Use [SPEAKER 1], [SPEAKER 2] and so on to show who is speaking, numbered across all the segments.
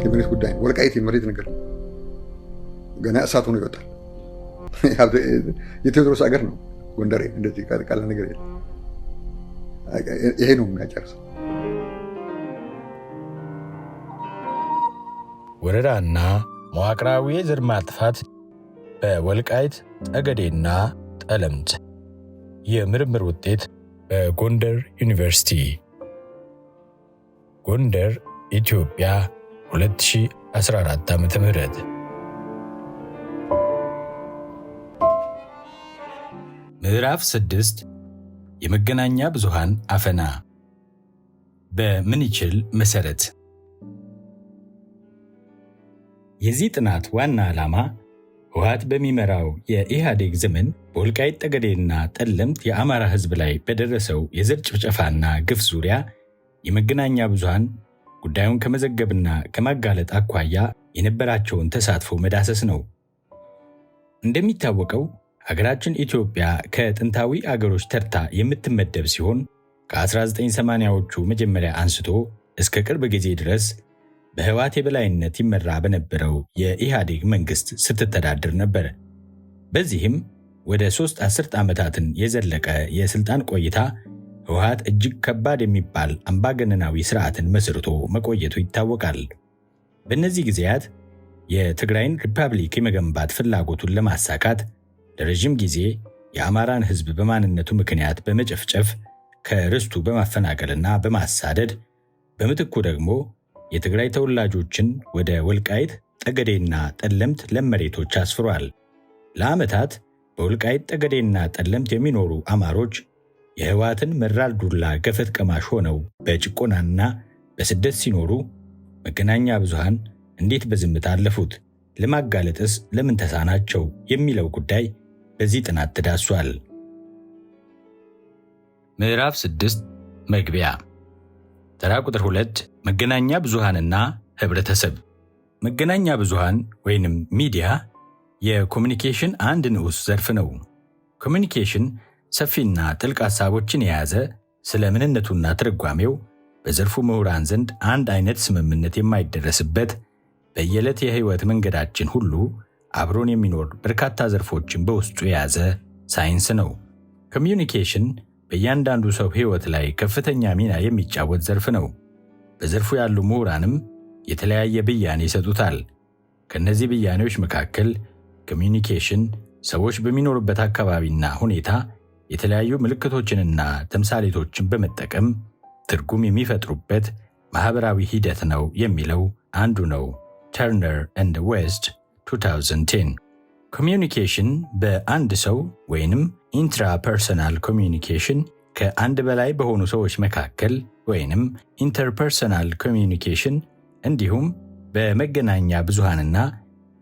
[SPEAKER 1] የመሬት ጉዳይ ወልቃይት የመሬት ነገር ገና እሳት ሆኖ ይወጣል። የቴዎድሮስ ሀገር ነው ጎንደር። እንደዚህ ቃል ነገር የለም። ይሄ ነው የሚያጨርሰው።
[SPEAKER 2] ወረራና መዋቅራዊ የዘር ማጥፋት በወልቃይት ጠገዴና ጠለምት። የምርምር ውጤት በጎንደር ዩኒቨርሲቲ። ጎንደር ኢትዮጵያ 2014 ዓ.ም። ምዕራፍ 6 የመገናኛ ብዙሃን አፈና። በምንችል መሰረት። የዚህ ጥናት ዋና ዓላማ ህወሓት በሚመራው የኢህአዴግ ዘመን በወልቃይት ጠገዴና ጠለምት የአማራ ህዝብ ላይ በደረሰው የዘር ጭፍጨፋና ግፍ ዙሪያ የመገናኛ ብዙሃን ጉዳዩን ከመዘገብና ከማጋለጥ አኳያ የነበራቸውን ተሳትፎ መዳሰስ ነው። እንደሚታወቀው ሀገራችን ኢትዮጵያ ከጥንታዊ አገሮች ተርታ የምትመደብ ሲሆን ከ1980ዎቹ መጀመሪያ አንስቶ እስከ ቅርብ ጊዜ ድረስ በህወሓት የበላይነት ይመራ በነበረው የኢህአዴግ መንግስት ስትተዳደር ነበር። በዚህም ወደ 3 አስርት ዓመታትን የዘለቀ የስልጣን ቆይታ ህወሓት እጅግ ከባድ የሚባል አምባገነናዊ ስርዓትን መስርቶ መቆየቱ ይታወቃል። በእነዚህ ጊዜያት የትግራይን ሪፐብሊክ የመገንባት ፍላጎቱን ለማሳካት ለረጅም ጊዜ የአማራን ህዝብ በማንነቱ ምክንያት በመጨፍጨፍ ከርስቱ በማፈናቀልና በማሳደድ በምትኩ ደግሞ የትግራይ ተወላጆችን ወደ ወልቃይት ጠገዴና ጠለምት ለም መሬቶች አስፍሯል። ለዓመታት በወልቃይት ጠገዴና ጠለምት የሚኖሩ አማሮች የህወሓትን መራር ዱላ ገፈት ቀማሽ ሆነው በጭቆናና በስደት ሲኖሩ መገናኛ ብዙሃን እንዴት በዝምታ አለፉት? ለማጋለጥስ ለምን ተሳናቸው? የሚለው ጉዳይ በዚህ ጥናት ተዳሷል። ምዕራፍ 6 መግቢያ። ተራ ቁጥር 2 መገናኛ ብዙሃንና ህብረተሰብ። መገናኛ ብዙሃን ወይንም ሚዲያ የኮሚኒኬሽን አንድ ንዑስ ዘርፍ ነው። ኮሚኒኬሽን ሰፊና ጥልቅ ሐሳቦችን የያዘ፣ ስለ ምንነቱና ትርጓሜው በዘርፉ ምሁራን ዘንድ አንድ አይነት ስምምነት የማይደረስበት፣ በየዕለት የህይወት መንገዳችን ሁሉ አብሮን የሚኖር በርካታ ዘርፎችን በውስጡ የያዘ ሳይንስ ነው። ኮሚዩኒኬሽን በእያንዳንዱ ሰው ህይወት ላይ ከፍተኛ ሚና የሚጫወት ዘርፍ ነው። በዘርፉ ያሉ ምሁራንም የተለያየ ብያኔ ይሰጡታል። ከነዚህ ብያኔዎች መካከል ኮሚዩኒኬሽን ሰዎች በሚኖሩበት አካባቢና ሁኔታ የተለያዩ ምልክቶችንና ተምሳሌቶችን በመጠቀም ትርጉም የሚፈጥሩበት ማህበራዊ ሂደት ነው የሚለው አንዱ ነው። ተርነር ኤንድ ዌስት 2010። ኮሚዩኒኬሽን በአንድ ሰው ወይንም ኢንትራፐርሰናል ኮሚዩኒኬሽን ከአንድ በላይ በሆኑ ሰዎች መካከል ወይንም ኢንተርፐርሰናል ኮሚዩኒኬሽን እንዲሁም በመገናኛ ብዙሃንና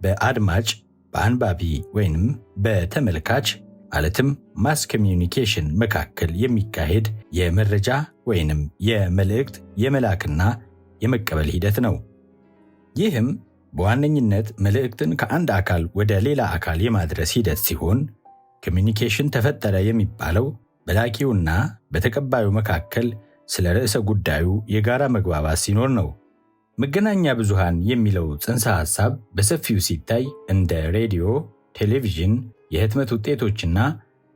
[SPEAKER 2] በአድማጭ በአንባቢ ወይንም በተመልካች ማለትም ማስ ኮሚዩኒኬሽን መካከል የሚካሄድ የመረጃ ወይንም የመልእክት የመላክና የመቀበል ሂደት ነው። ይህም በዋነኝነት መልእክትን ከአንድ አካል ወደ ሌላ አካል የማድረስ ሂደት ሲሆን ኮሚዩኒኬሽን ተፈጠረ የሚባለው በላኪውና በተቀባዩ መካከል ስለ ርዕሰ ጉዳዩ የጋራ መግባባት ሲኖር ነው። መገናኛ ብዙሃን የሚለው ጽንሰ ሐሳብ በሰፊው ሲታይ እንደ ሬዲዮ፣ ቴሌቪዥን፣ የህትመት ውጤቶችና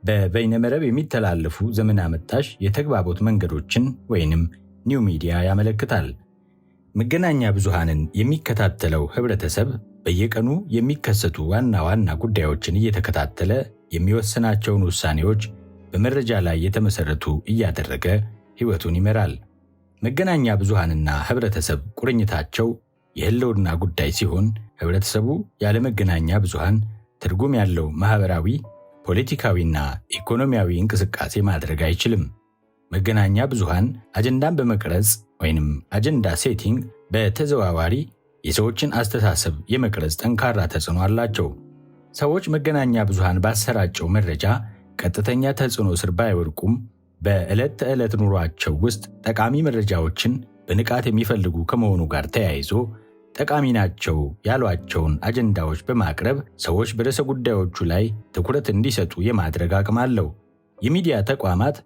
[SPEAKER 2] በበይነመረብ የሚተላለፉ ዘመን አመጣሽ የተግባቦት መንገዶችን ወይንም ኒው ሚዲያ ያመለክታል። መገናኛ ብዙሃንን የሚከታተለው ህብረተሰብ በየቀኑ የሚከሰቱ ዋና ዋና ጉዳዮችን እየተከታተለ የሚወስናቸውን ውሳኔዎች በመረጃ ላይ የተመሰረቱ እያደረገ ህይወቱን ይመራል። መገናኛ ብዙሃንና ህብረተሰብ ቁርኝታቸው የህልውና ጉዳይ ሲሆን ህብረተሰቡ ያለ መገናኛ ብዙሃን ትርጉም ያለው ማህበራዊ፣ ፖለቲካዊና ኢኮኖሚያዊ እንቅስቃሴ ማድረግ አይችልም። መገናኛ ብዙሃን አጀንዳን በመቅረጽ ወይንም አጀንዳ ሴቲንግ በተዘዋዋሪ የሰዎችን አስተሳሰብ የመቅረጽ ጠንካራ ተጽዕኖ አላቸው። ሰዎች መገናኛ ብዙሃን ባሰራጨው መረጃ ቀጥተኛ ተጽዕኖ ስር ባይወድቁም በዕለት ተዕለት ኑሯቸው ውስጥ ጠቃሚ መረጃዎችን በንቃት የሚፈልጉ ከመሆኑ ጋር ተያይዞ ጠቃሚ ናቸው ያሏቸውን አጀንዳዎች በማቅረብ ሰዎች በርዕሰ ጉዳዮቹ ላይ ትኩረት እንዲሰጡ የማድረግ አቅም አለው። የሚዲያ ተቋማት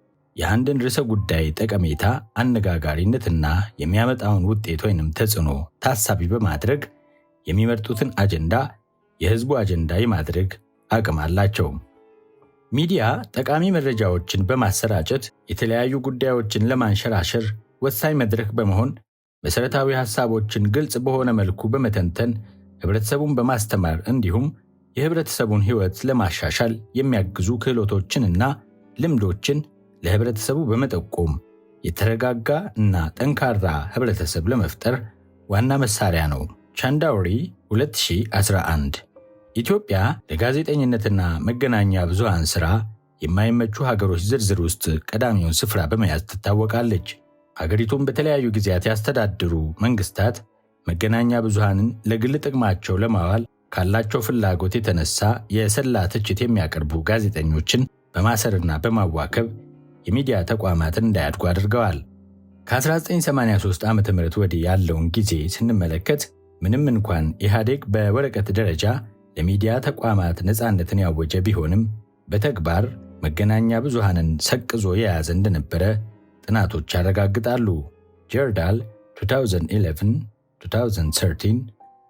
[SPEAKER 2] የአንድን ርዕሰ ጉዳይ ጠቀሜታ፣ አነጋጋሪነትና የሚያመጣውን ውጤት ወይንም ተጽዕኖ ታሳቢ በማድረግ የሚመርጡትን አጀንዳ የህዝቡ አጀንዳ የማድረግ አቅም አላቸው። ሚዲያ ጠቃሚ መረጃዎችን በማሰራጨት የተለያዩ ጉዳዮችን ለማንሸራሸር ወሳኝ መድረክ በመሆን መሰረታዊ ሐሳቦችን ግልጽ በሆነ መልኩ በመተንተን ህብረተሰቡን በማስተማር እንዲሁም የህብረተሰቡን ህይወት ለማሻሻል የሚያግዙ ክህሎቶችንና ልምዶችን ለህብረተሰቡ በመጠቆም የተረጋጋ እና ጠንካራ ህብረተሰብ ለመፍጠር ዋና መሳሪያ ነው። ቻንዳውሪ 2011 ኢትዮጵያ ለጋዜጠኝነትና መገናኛ ብዙሃን ሥራ የማይመቹ ሀገሮች ዝርዝር ውስጥ ቀዳሚውን ስፍራ በመያዝ ትታወቃለች። ሀገሪቱን በተለያዩ ጊዜያት ያስተዳድሩ መንግስታት መገናኛ ብዙሃንን ለግል ጥቅማቸው ለማዋል ካላቸው ፍላጎት የተነሳ የሰላ ትችት የሚያቀርቡ ጋዜጠኞችን በማሰርና በማዋከብ የሚዲያ ተቋማትን እንዳያድጉ አድርገዋል። ከ1983 ዓ.ም ወዲህ ያለውን ጊዜ ስንመለከት ምንም እንኳን ኢህአዴግ በወረቀት ደረጃ ለሚዲያ ተቋማት ነፃነትን ያወጀ ቢሆንም በተግባር መገናኛ ብዙሃንን ሰቅዞ የያዘ እንደነበረ ጥናቶች ያረጋግጣሉ። ጀርዳል 2011፣ 2013፣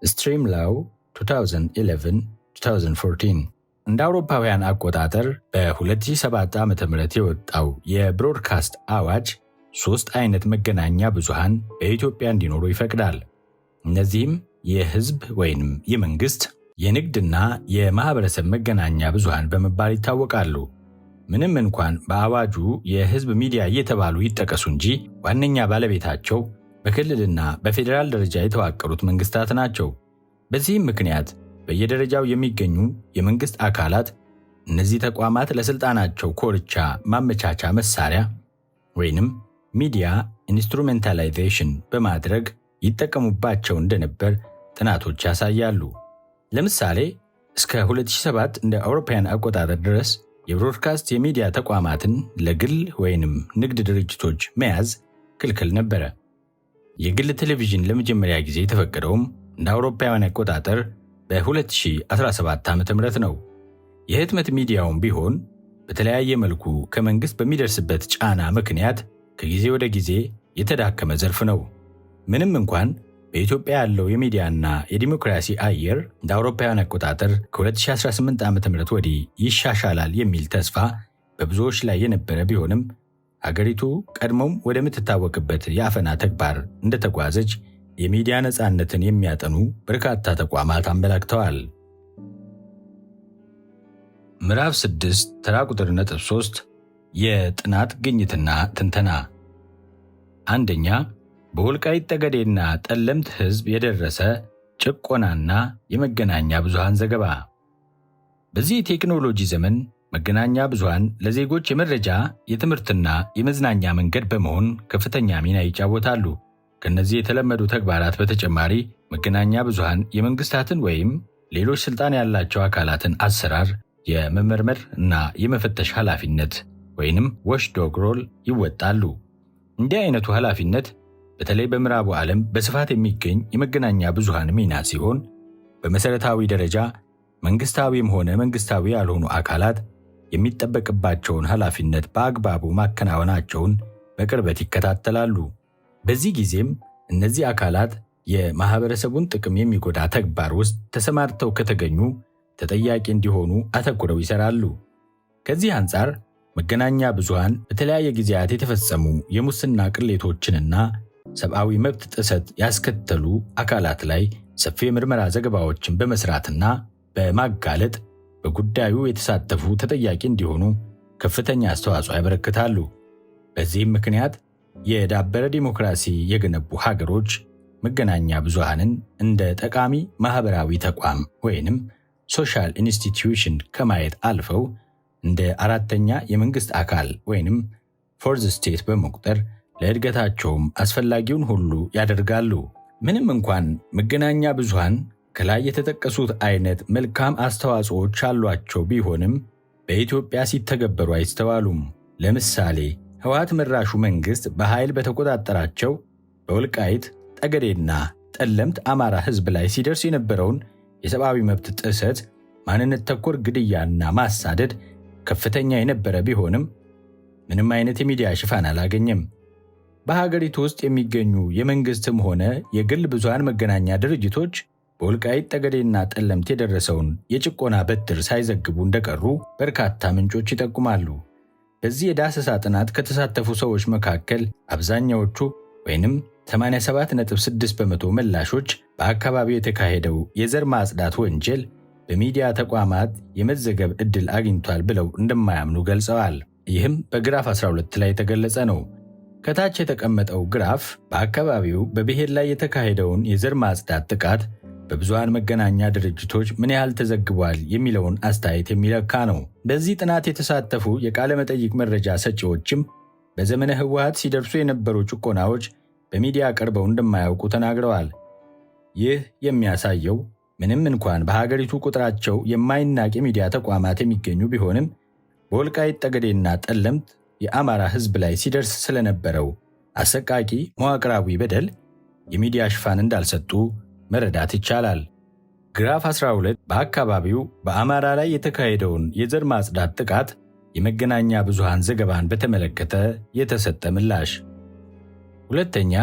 [SPEAKER 2] ስትሪምላው 2011-2014 እንደ አውሮፓውያን አቆጣጠር በ2007 ዓ.ም የወጣው የብሮድካስት አዋጅ 3 አይነት መገናኛ ብዙሃን በኢትዮጵያ እንዲኖሩ ይፈቅዳል። እነዚህም የህዝብ ወይንም የመንግስት፣ የንግድና የማህበረሰብ መገናኛ ብዙሃን በመባል ይታወቃሉ። ምንም እንኳን በአዋጁ የህዝብ ሚዲያ እየተባሉ ይጠቀሱ እንጂ ዋነኛ ባለቤታቸው በክልልና በፌዴራል ደረጃ የተዋቀሩት መንግስታት ናቸው። በዚህም ምክንያት በየደረጃው የሚገኙ የመንግስት አካላት እነዚህ ተቋማት ለስልጣናቸው ኮርቻ ማመቻቻ መሳሪያ ወይንም ሚዲያ ኢንስትሩሜንታላይዜሽን በማድረግ ይጠቀሙባቸው እንደነበር ጥናቶች ያሳያሉ። ለምሳሌ እስከ 2007 እንደ አውሮፓውያን አቆጣጠር ድረስ የብሮድካስት የሚዲያ ተቋማትን ለግል ወይንም ንግድ ድርጅቶች መያዝ ክልክል ነበረ። የግል ቴሌቪዥን ለመጀመሪያ ጊዜ የተፈቀደውም እንደ አውሮፓውያን አቆጣጠር በ2017 ዓ.ም ነው። የህትመት ሚዲያውም ቢሆን በተለያየ መልኩ ከመንግስት በሚደርስበት ጫና ምክንያት ከጊዜ ወደ ጊዜ የተዳከመ ዘርፍ ነው። ምንም እንኳን በኢትዮጵያ ያለው የሚዲያና የዲሞክራሲ አየር እንደ አውሮፓውያን አቆጣጠር ከ2018 ዓ.ም ወዲህ ይሻሻላል የሚል ተስፋ በብዙዎች ላይ የነበረ ቢሆንም አገሪቱ ቀድሞም ወደምትታወቅበት የአፈና ተግባር እንደተጓዘች የሚዲያ ነፃነትን የሚያጠኑ በርካታ ተቋማት አመላክተዋል። ምዕራፍ 6 ተራ ቁጥር 3 የጥናት ግኝትና ትንተና። አንደኛ፣ በወልቃይት ጠገዴና ጠለምት ህዝብ የደረሰ ጭቆናና የመገናኛ ብዙሃን ዘገባ። በዚህ የቴክኖሎጂ ዘመን መገናኛ ብዙሃን ለዜጎች የመረጃ የትምህርትና የመዝናኛ መንገድ በመሆን ከፍተኛ ሚና ይጫወታሉ። ከነዚህ የተለመዱ ተግባራት በተጨማሪ መገናኛ ብዙሃን የመንግስታትን ወይም ሌሎች ስልጣን ያላቸው አካላትን አሰራር የመመርመር እና የመፈተሽ ኃላፊነት ወይንም ዋችዶግ ሮል ይወጣሉ። እንዲህ አይነቱ ኃላፊነት በተለይ በምዕራቡ ዓለም በስፋት የሚገኝ የመገናኛ ብዙሃን ሚና ሲሆን በመሰረታዊ ደረጃ መንግስታዊም ሆነ መንግስታዊ ያልሆኑ አካላት የሚጠበቅባቸውን ኃላፊነት በአግባቡ ማከናወናቸውን በቅርበት ይከታተላሉ። በዚህ ጊዜም እነዚህ አካላት የማህበረሰቡን ጥቅም የሚጎዳ ተግባር ውስጥ ተሰማርተው ከተገኙ ተጠያቂ እንዲሆኑ አተኩረው ይሰራሉ። ከዚህ አንጻር መገናኛ ብዙሃን በተለያየ ጊዜያት የተፈጸሙ የሙስና ቅሌቶችንና ሰብአዊ መብት ጥሰት ያስከተሉ አካላት ላይ ሰፊ የምርመራ ዘገባዎችን በመስራትና በማጋለጥ በጉዳዩ የተሳተፉ ተጠያቂ እንዲሆኑ ከፍተኛ አስተዋጽኦ ያበረክታሉ። በዚህም ምክንያት የዳበረ ዲሞክራሲ የገነቡ ሀገሮች መገናኛ ብዙሃንን እንደ ጠቃሚ ማህበራዊ ተቋም ወይንም ሶሻል ኢንስቲትዩሽን ከማየት አልፈው እንደ አራተኛ የመንግስት አካል ወይንም ፎርዝ ስቴት በመቁጠር ለእድገታቸውም አስፈላጊውን ሁሉ ያደርጋሉ። ምንም እንኳን መገናኛ ብዙሃን ከላይ የተጠቀሱት አይነት መልካም አስተዋጽኦዎች ያሏቸው ቢሆንም በኢትዮጵያ ሲተገበሩ አይስተዋሉም። ለምሳሌ ህወሓት መራሹ መንግስት በኃይል በተቆጣጠራቸው በወልቃይት ጠገዴና ጠለምት አማራ ህዝብ ላይ ሲደርስ የነበረውን የሰብአዊ መብት ጥሰት፣ ማንነት ተኮር ግድያና ማሳደድ ከፍተኛ የነበረ ቢሆንም ምንም አይነት የሚዲያ ሽፋን አላገኘም። በሀገሪቱ ውስጥ የሚገኙ የመንግስትም ሆነ የግል ብዙሃን መገናኛ ድርጅቶች በወልቃይት ጠገዴና ጠለምት የደረሰውን የጭቆና በትር ሳይዘግቡ እንደቀሩ በርካታ ምንጮች ይጠቁማሉ። በዚህ የዳሰሳ ጥናት ከተሳተፉ ሰዎች መካከል አብዛኛዎቹ ወይንም 87.6% ምላሾች በአካባቢው የተካሄደው የዘር ማጽዳት ወንጀል በሚዲያ ተቋማት የመዘገብ ዕድል አግኝቷል ብለው እንደማያምኑ ገልጸዋል። ይህም በግራፍ 12 ላይ የተገለጸ ነው። ከታች የተቀመጠው ግራፍ በአካባቢው በብሔር ላይ የተካሄደውን የዘር ማጽዳት ጥቃት በብዙሃን መገናኛ ድርጅቶች ምን ያህል ተዘግቧል የሚለውን አስተያየት የሚለካ ነው። በዚህ ጥናት የተሳተፉ የቃለ መጠይቅ መረጃ ሰጪዎችም በዘመነ ህወሓት ሲደርሱ የነበሩ ጭቆናዎች በሚዲያ ቀርበው እንደማያውቁ ተናግረዋል። ይህ የሚያሳየው ምንም እንኳን በሀገሪቱ ቁጥራቸው የማይናቅ የሚዲያ ተቋማት የሚገኙ ቢሆንም በወልቃይት ጠገዴና ጠለምት የአማራ ህዝብ ላይ ሲደርስ ስለነበረው አሰቃቂ መዋቅራዊ በደል የሚዲያ ሽፋን እንዳልሰጡ መረዳት ይቻላል። ግራፍ 12 በአካባቢው በአማራ ላይ የተካሄደውን የዘር ማጽዳት ጥቃት የመገናኛ ብዙሃን ዘገባን በተመለከተ የተሰጠ ምላሽ። ሁለተኛ፣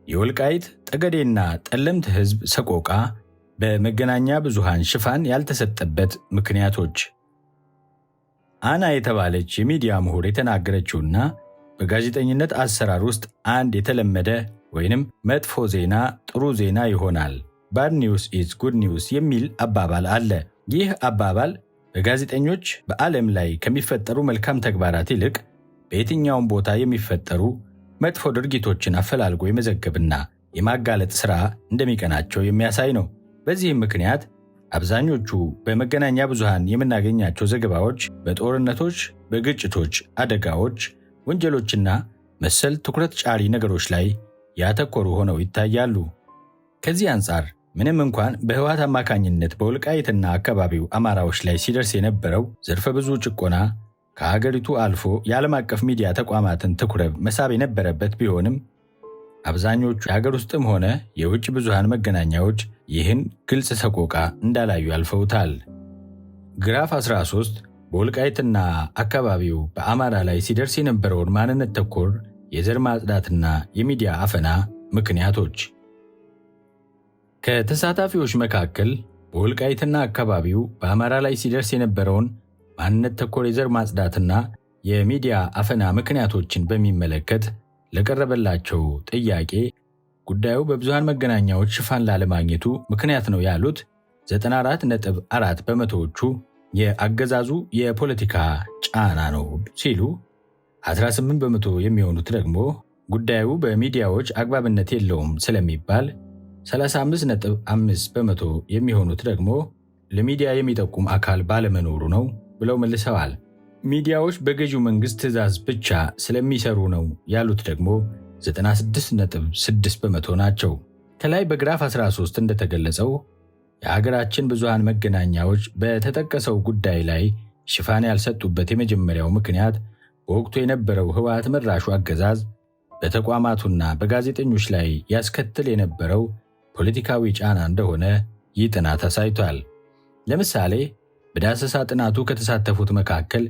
[SPEAKER 2] የወልቃይት ጠገዴና ጠለምት ህዝብ ሰቆቃ በመገናኛ ብዙሃን ሽፋን ያልተሰጠበት ምክንያቶች። አና የተባለች የሚዲያ ምሁር የተናገረችውና በጋዜጠኝነት አሰራር ውስጥ አንድ የተለመደ ወይንም መጥፎ ዜና ጥሩ ዜና ይሆናል፣ ባድ ኒውስ ኢዝ ጉድ ኒውስ የሚል አባባል አለ። ይህ አባባል በጋዜጠኞች በዓለም ላይ ከሚፈጠሩ መልካም ተግባራት ይልቅ በየትኛውም ቦታ የሚፈጠሩ መጥፎ ድርጊቶችን አፈላልጎ የመዘገብና የማጋለጥ ሥራ እንደሚቀናቸው የሚያሳይ ነው። በዚህም ምክንያት አብዛኞቹ በመገናኛ ብዙሃን የምናገኛቸው ዘገባዎች በጦርነቶች፣ በግጭቶች፣ አደጋዎች፣ ወንጀሎችና መሰል ትኩረት ጫሪ ነገሮች ላይ ያተኮሩ ሆነው ይታያሉ። ከዚህ አንጻር ምንም እንኳን በህወሓት አማካኝነት በወልቃይትና አካባቢው አማራዎች ላይ ሲደርስ የነበረው ዘርፈ ብዙ ጭቆና ከሀገሪቱ አልፎ የዓለም አቀፍ ሚዲያ ተቋማትን ትኩረት መሳብ የነበረበት ቢሆንም አብዛኞቹ የሀገር ውስጥም ሆነ የውጭ ብዙሃን መገናኛዎች ይህን ግልጽ ሰቆቃ እንዳላዩ አልፈውታል። ግራፍ 13 በወልቃይትና አካባቢው በአማራ ላይ ሲደርስ የነበረውን ማንነት ተኮር የዘር ማጽዳትና የሚዲያ አፈና ምክንያቶች። ከተሳታፊዎች መካከል በወልቃይትና አካባቢው በአማራ ላይ ሲደርስ የነበረውን ማንነት ተኮር የዘር ማጽዳትና የሚዲያ አፈና ምክንያቶችን በሚመለከት ለቀረበላቸው ጥያቄ ጉዳዩ በብዙሃን መገናኛዎች ሽፋን ላለማግኘቱ ምክንያት ነው ያሉት 94.4%ዎቹ የአገዛዙ የፖለቲካ ጫና ነው ሲሉ 18% የሚሆኑት ደግሞ ጉዳዩ በሚዲያዎች አግባብነት የለውም ስለሚባል፣ 35.5% የሚሆኑት ደግሞ ለሚዲያ የሚጠቁም አካል ባለመኖሩ ነው ብለው መልሰዋል። ሚዲያዎች በገዢው መንግስት ትዕዛዝ ብቻ ስለሚሰሩ ነው ያሉት ደግሞ 96.6% ናቸው። ከላይ በግራፍ 13 እንደተገለጸው የሀገራችን ብዙሃን መገናኛዎች በተጠቀሰው ጉዳይ ላይ ሽፋን ያልሰጡበት የመጀመሪያው ምክንያት በወቅቱ የነበረው ህወሓት መራሹ አገዛዝ በተቋማቱና በጋዜጠኞች ላይ ያስከትል የነበረው ፖለቲካዊ ጫና እንደሆነ ይህ ጥናት አሳይቷል። ለምሳሌ በዳሰሳ ጥናቱ ከተሳተፉት መካከል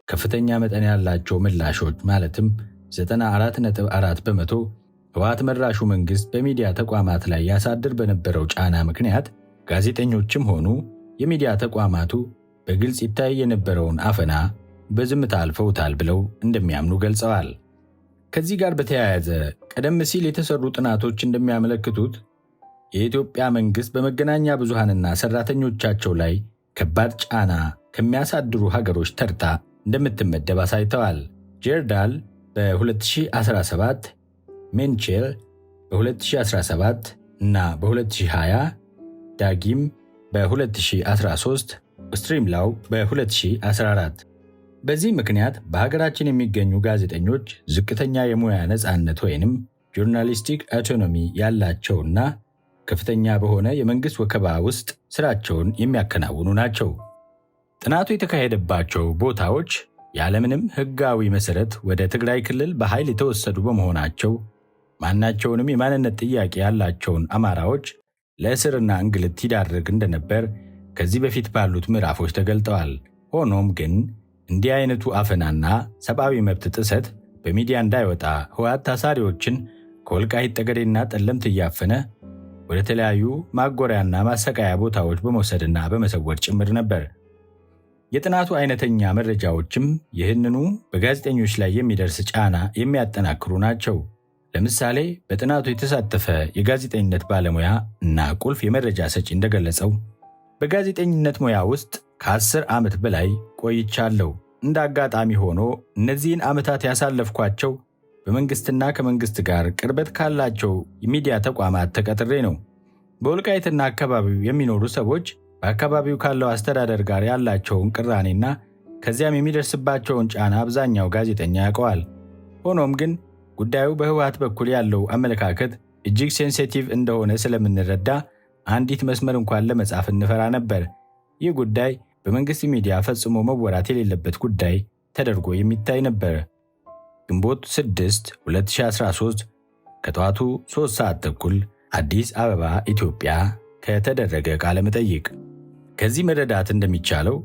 [SPEAKER 2] ከፍተኛ መጠን ያላቸው ምላሾች ማለትም 94.4% ህወሓት መራሹ መንግስት በሚዲያ ተቋማት ላይ ያሳድር በነበረው ጫና ምክንያት ጋዜጠኞችም ሆኑ የሚዲያ ተቋማቱ በግልጽ ይታይ የነበረውን አፈና በዝምታ አልፈውታል ብለው እንደሚያምኑ ገልጸዋል። ከዚህ ጋር በተያያዘ ቀደም ሲል የተሰሩ ጥናቶች እንደሚያመለክቱት የኢትዮጵያ መንግስት በመገናኛ ብዙሃንና ሰራተኞቻቸው ላይ ከባድ ጫና ከሚያሳድሩ ሀገሮች ተርታ እንደምትመደብ አሳይተዋል። ጀርዳል በ2017፣ ሜንቼል በ2017 እና በ2020፣ ዳጊም በ2013፣ ስትሪምላው በ2014። በዚህ ምክንያት በሀገራችን የሚገኙ ጋዜጠኞች ዝቅተኛ የሙያ ነፃነት ወይንም ጆርናሊስቲክ አውቶኖሚ ያላቸውና ከፍተኛ በሆነ የመንግስት ወከባ ውስጥ ስራቸውን የሚያከናውኑ ናቸው። ጥናቱ የተካሄደባቸው ቦታዎች ያለምንም ህጋዊ መሰረት ወደ ትግራይ ክልል በኃይል የተወሰዱ በመሆናቸው ማናቸውንም የማንነት ጥያቄ ያላቸውን አማራዎች ለእስርና እንግልት ይዳርግ እንደነበር ከዚህ በፊት ባሉት ምዕራፎች ተገልጠዋል። ሆኖም ግን እንዲህ አይነቱ አፈናና ሰብአዊ መብት ጥሰት በሚዲያ እንዳይወጣ ህወሓት ታሳሪዎችን ከወልቃይት ጠገዴና ጠለምት እያፈነ ወደ ተለያዩ ማጎሪያና ማሰቃያ ቦታዎች በመውሰድና በመሰወር ጭምር ነበር። የጥናቱ አይነተኛ መረጃዎችም ይህንኑ በጋዜጠኞች ላይ የሚደርስ ጫና የሚያጠናክሩ ናቸው። ለምሳሌ በጥናቱ የተሳተፈ የጋዜጠኝነት ባለሙያ እና ቁልፍ የመረጃ ሰጪ እንደገለጸው በጋዜጠኝነት ሙያ ውስጥ ከ10 ዓመት በላይ ቆይቻለሁ። እንደ አጋጣሚ ሆኖ እነዚህን ዓመታት ያሳለፍኳቸው በመንግስትና ከመንግስት ጋር ቅርበት ካላቸው የሚዲያ ተቋማት ተቀጥሬ ነው። በወልቃይትና አካባቢው የሚኖሩ ሰዎች በአካባቢው ካለው አስተዳደር ጋር ያላቸውን ቅራኔና ከዚያም የሚደርስባቸውን ጫና አብዛኛው ጋዜጠኛ ያውቀዋል። ሆኖም ግን ጉዳዩ በህወሓት በኩል ያለው አመለካከት እጅግ ሴንሲቲቭ እንደሆነ ስለምንረዳ አንዲት መስመር እንኳን ለመጻፍ እንፈራ ነበር። ይህ ጉዳይ በመንግስት ሚዲያ ፈጽሞ መወራት የሌለበት ጉዳይ ተደርጎ የሚታይ ነበር። ግንቦት 6 2013 ከጠዋቱ 3 ሰዓት ተኩል አዲስ አበባ ኢትዮጵያ ከተደረገ ቃለ መጠይቅ። ከዚህ መረዳት እንደሚቻለው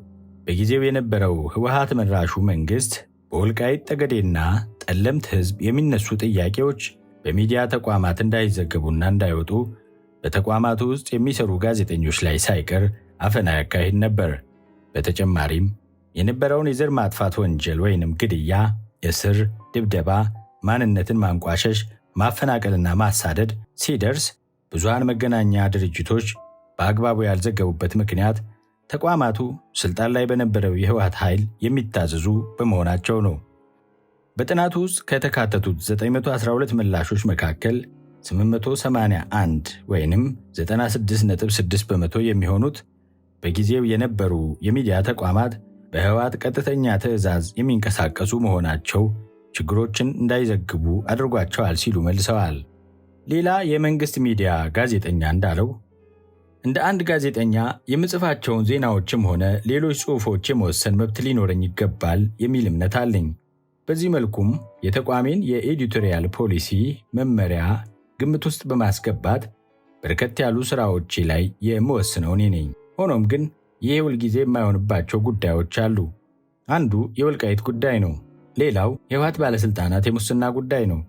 [SPEAKER 2] በጊዜው የነበረው ህወሓት መራሹ መንግስት በወልቃይት ጠገዴና ጠለምት ህዝብ የሚነሱ ጥያቄዎች በሚዲያ ተቋማት እንዳይዘገቡና እንዳይወጡ በተቋማቱ ውስጥ የሚሰሩ ጋዜጠኞች ላይ ሳይቀር አፈና ያካሂድ ነበር። በተጨማሪም የነበረውን የዘር ማጥፋት ወንጀል ወይንም ግድያ፣ እስር፣ ድብደባ፣ ማንነትን ማንቋሸሽ፣ ማፈናቀልና ማሳደድ ሲደርስ ብዙሃን መገናኛ ድርጅቶች በአግባቡ ያልዘገቡበት ምክንያት ተቋማቱ ስልጣን ላይ በነበረው የህወሓት ኃይል የሚታዘዙ በመሆናቸው ነው። በጥናቱ ውስጥ ከተካተቱት 912 ምላሾች መካከል 881 ወይንም 96.6 በመቶ የሚሆኑት በጊዜው የነበሩ የሚዲያ ተቋማት በህወሓት ቀጥተኛ ትዕዛዝ የሚንቀሳቀሱ መሆናቸው ችግሮችን እንዳይዘግቡ አድርጓቸዋል ሲሉ መልሰዋል። ሌላ የመንግስት ሚዲያ ጋዜጠኛ እንዳለው እንደ አንድ ጋዜጠኛ የምጽፋቸውን ዜናዎችም ሆነ ሌሎች ጽሑፎች የመወሰን መብት ሊኖረኝ ይገባል የሚል እምነት አለኝ። በዚህ መልኩም የተቋሜን የኤዲቶሪያል ፖሊሲ መመሪያ ግምት ውስጥ በማስገባት በርከት ያሉ ስራዎቼ ላይ የምወስነው እኔ ነኝ። ሆኖም ግን ይህ ሁልጊዜ የማይሆንባቸው ጉዳዮች አሉ። አንዱ የወልቃይት ጉዳይ ነው። ሌላው የህወሓት ባለስልጣናት የሙስና ጉዳይ ነው።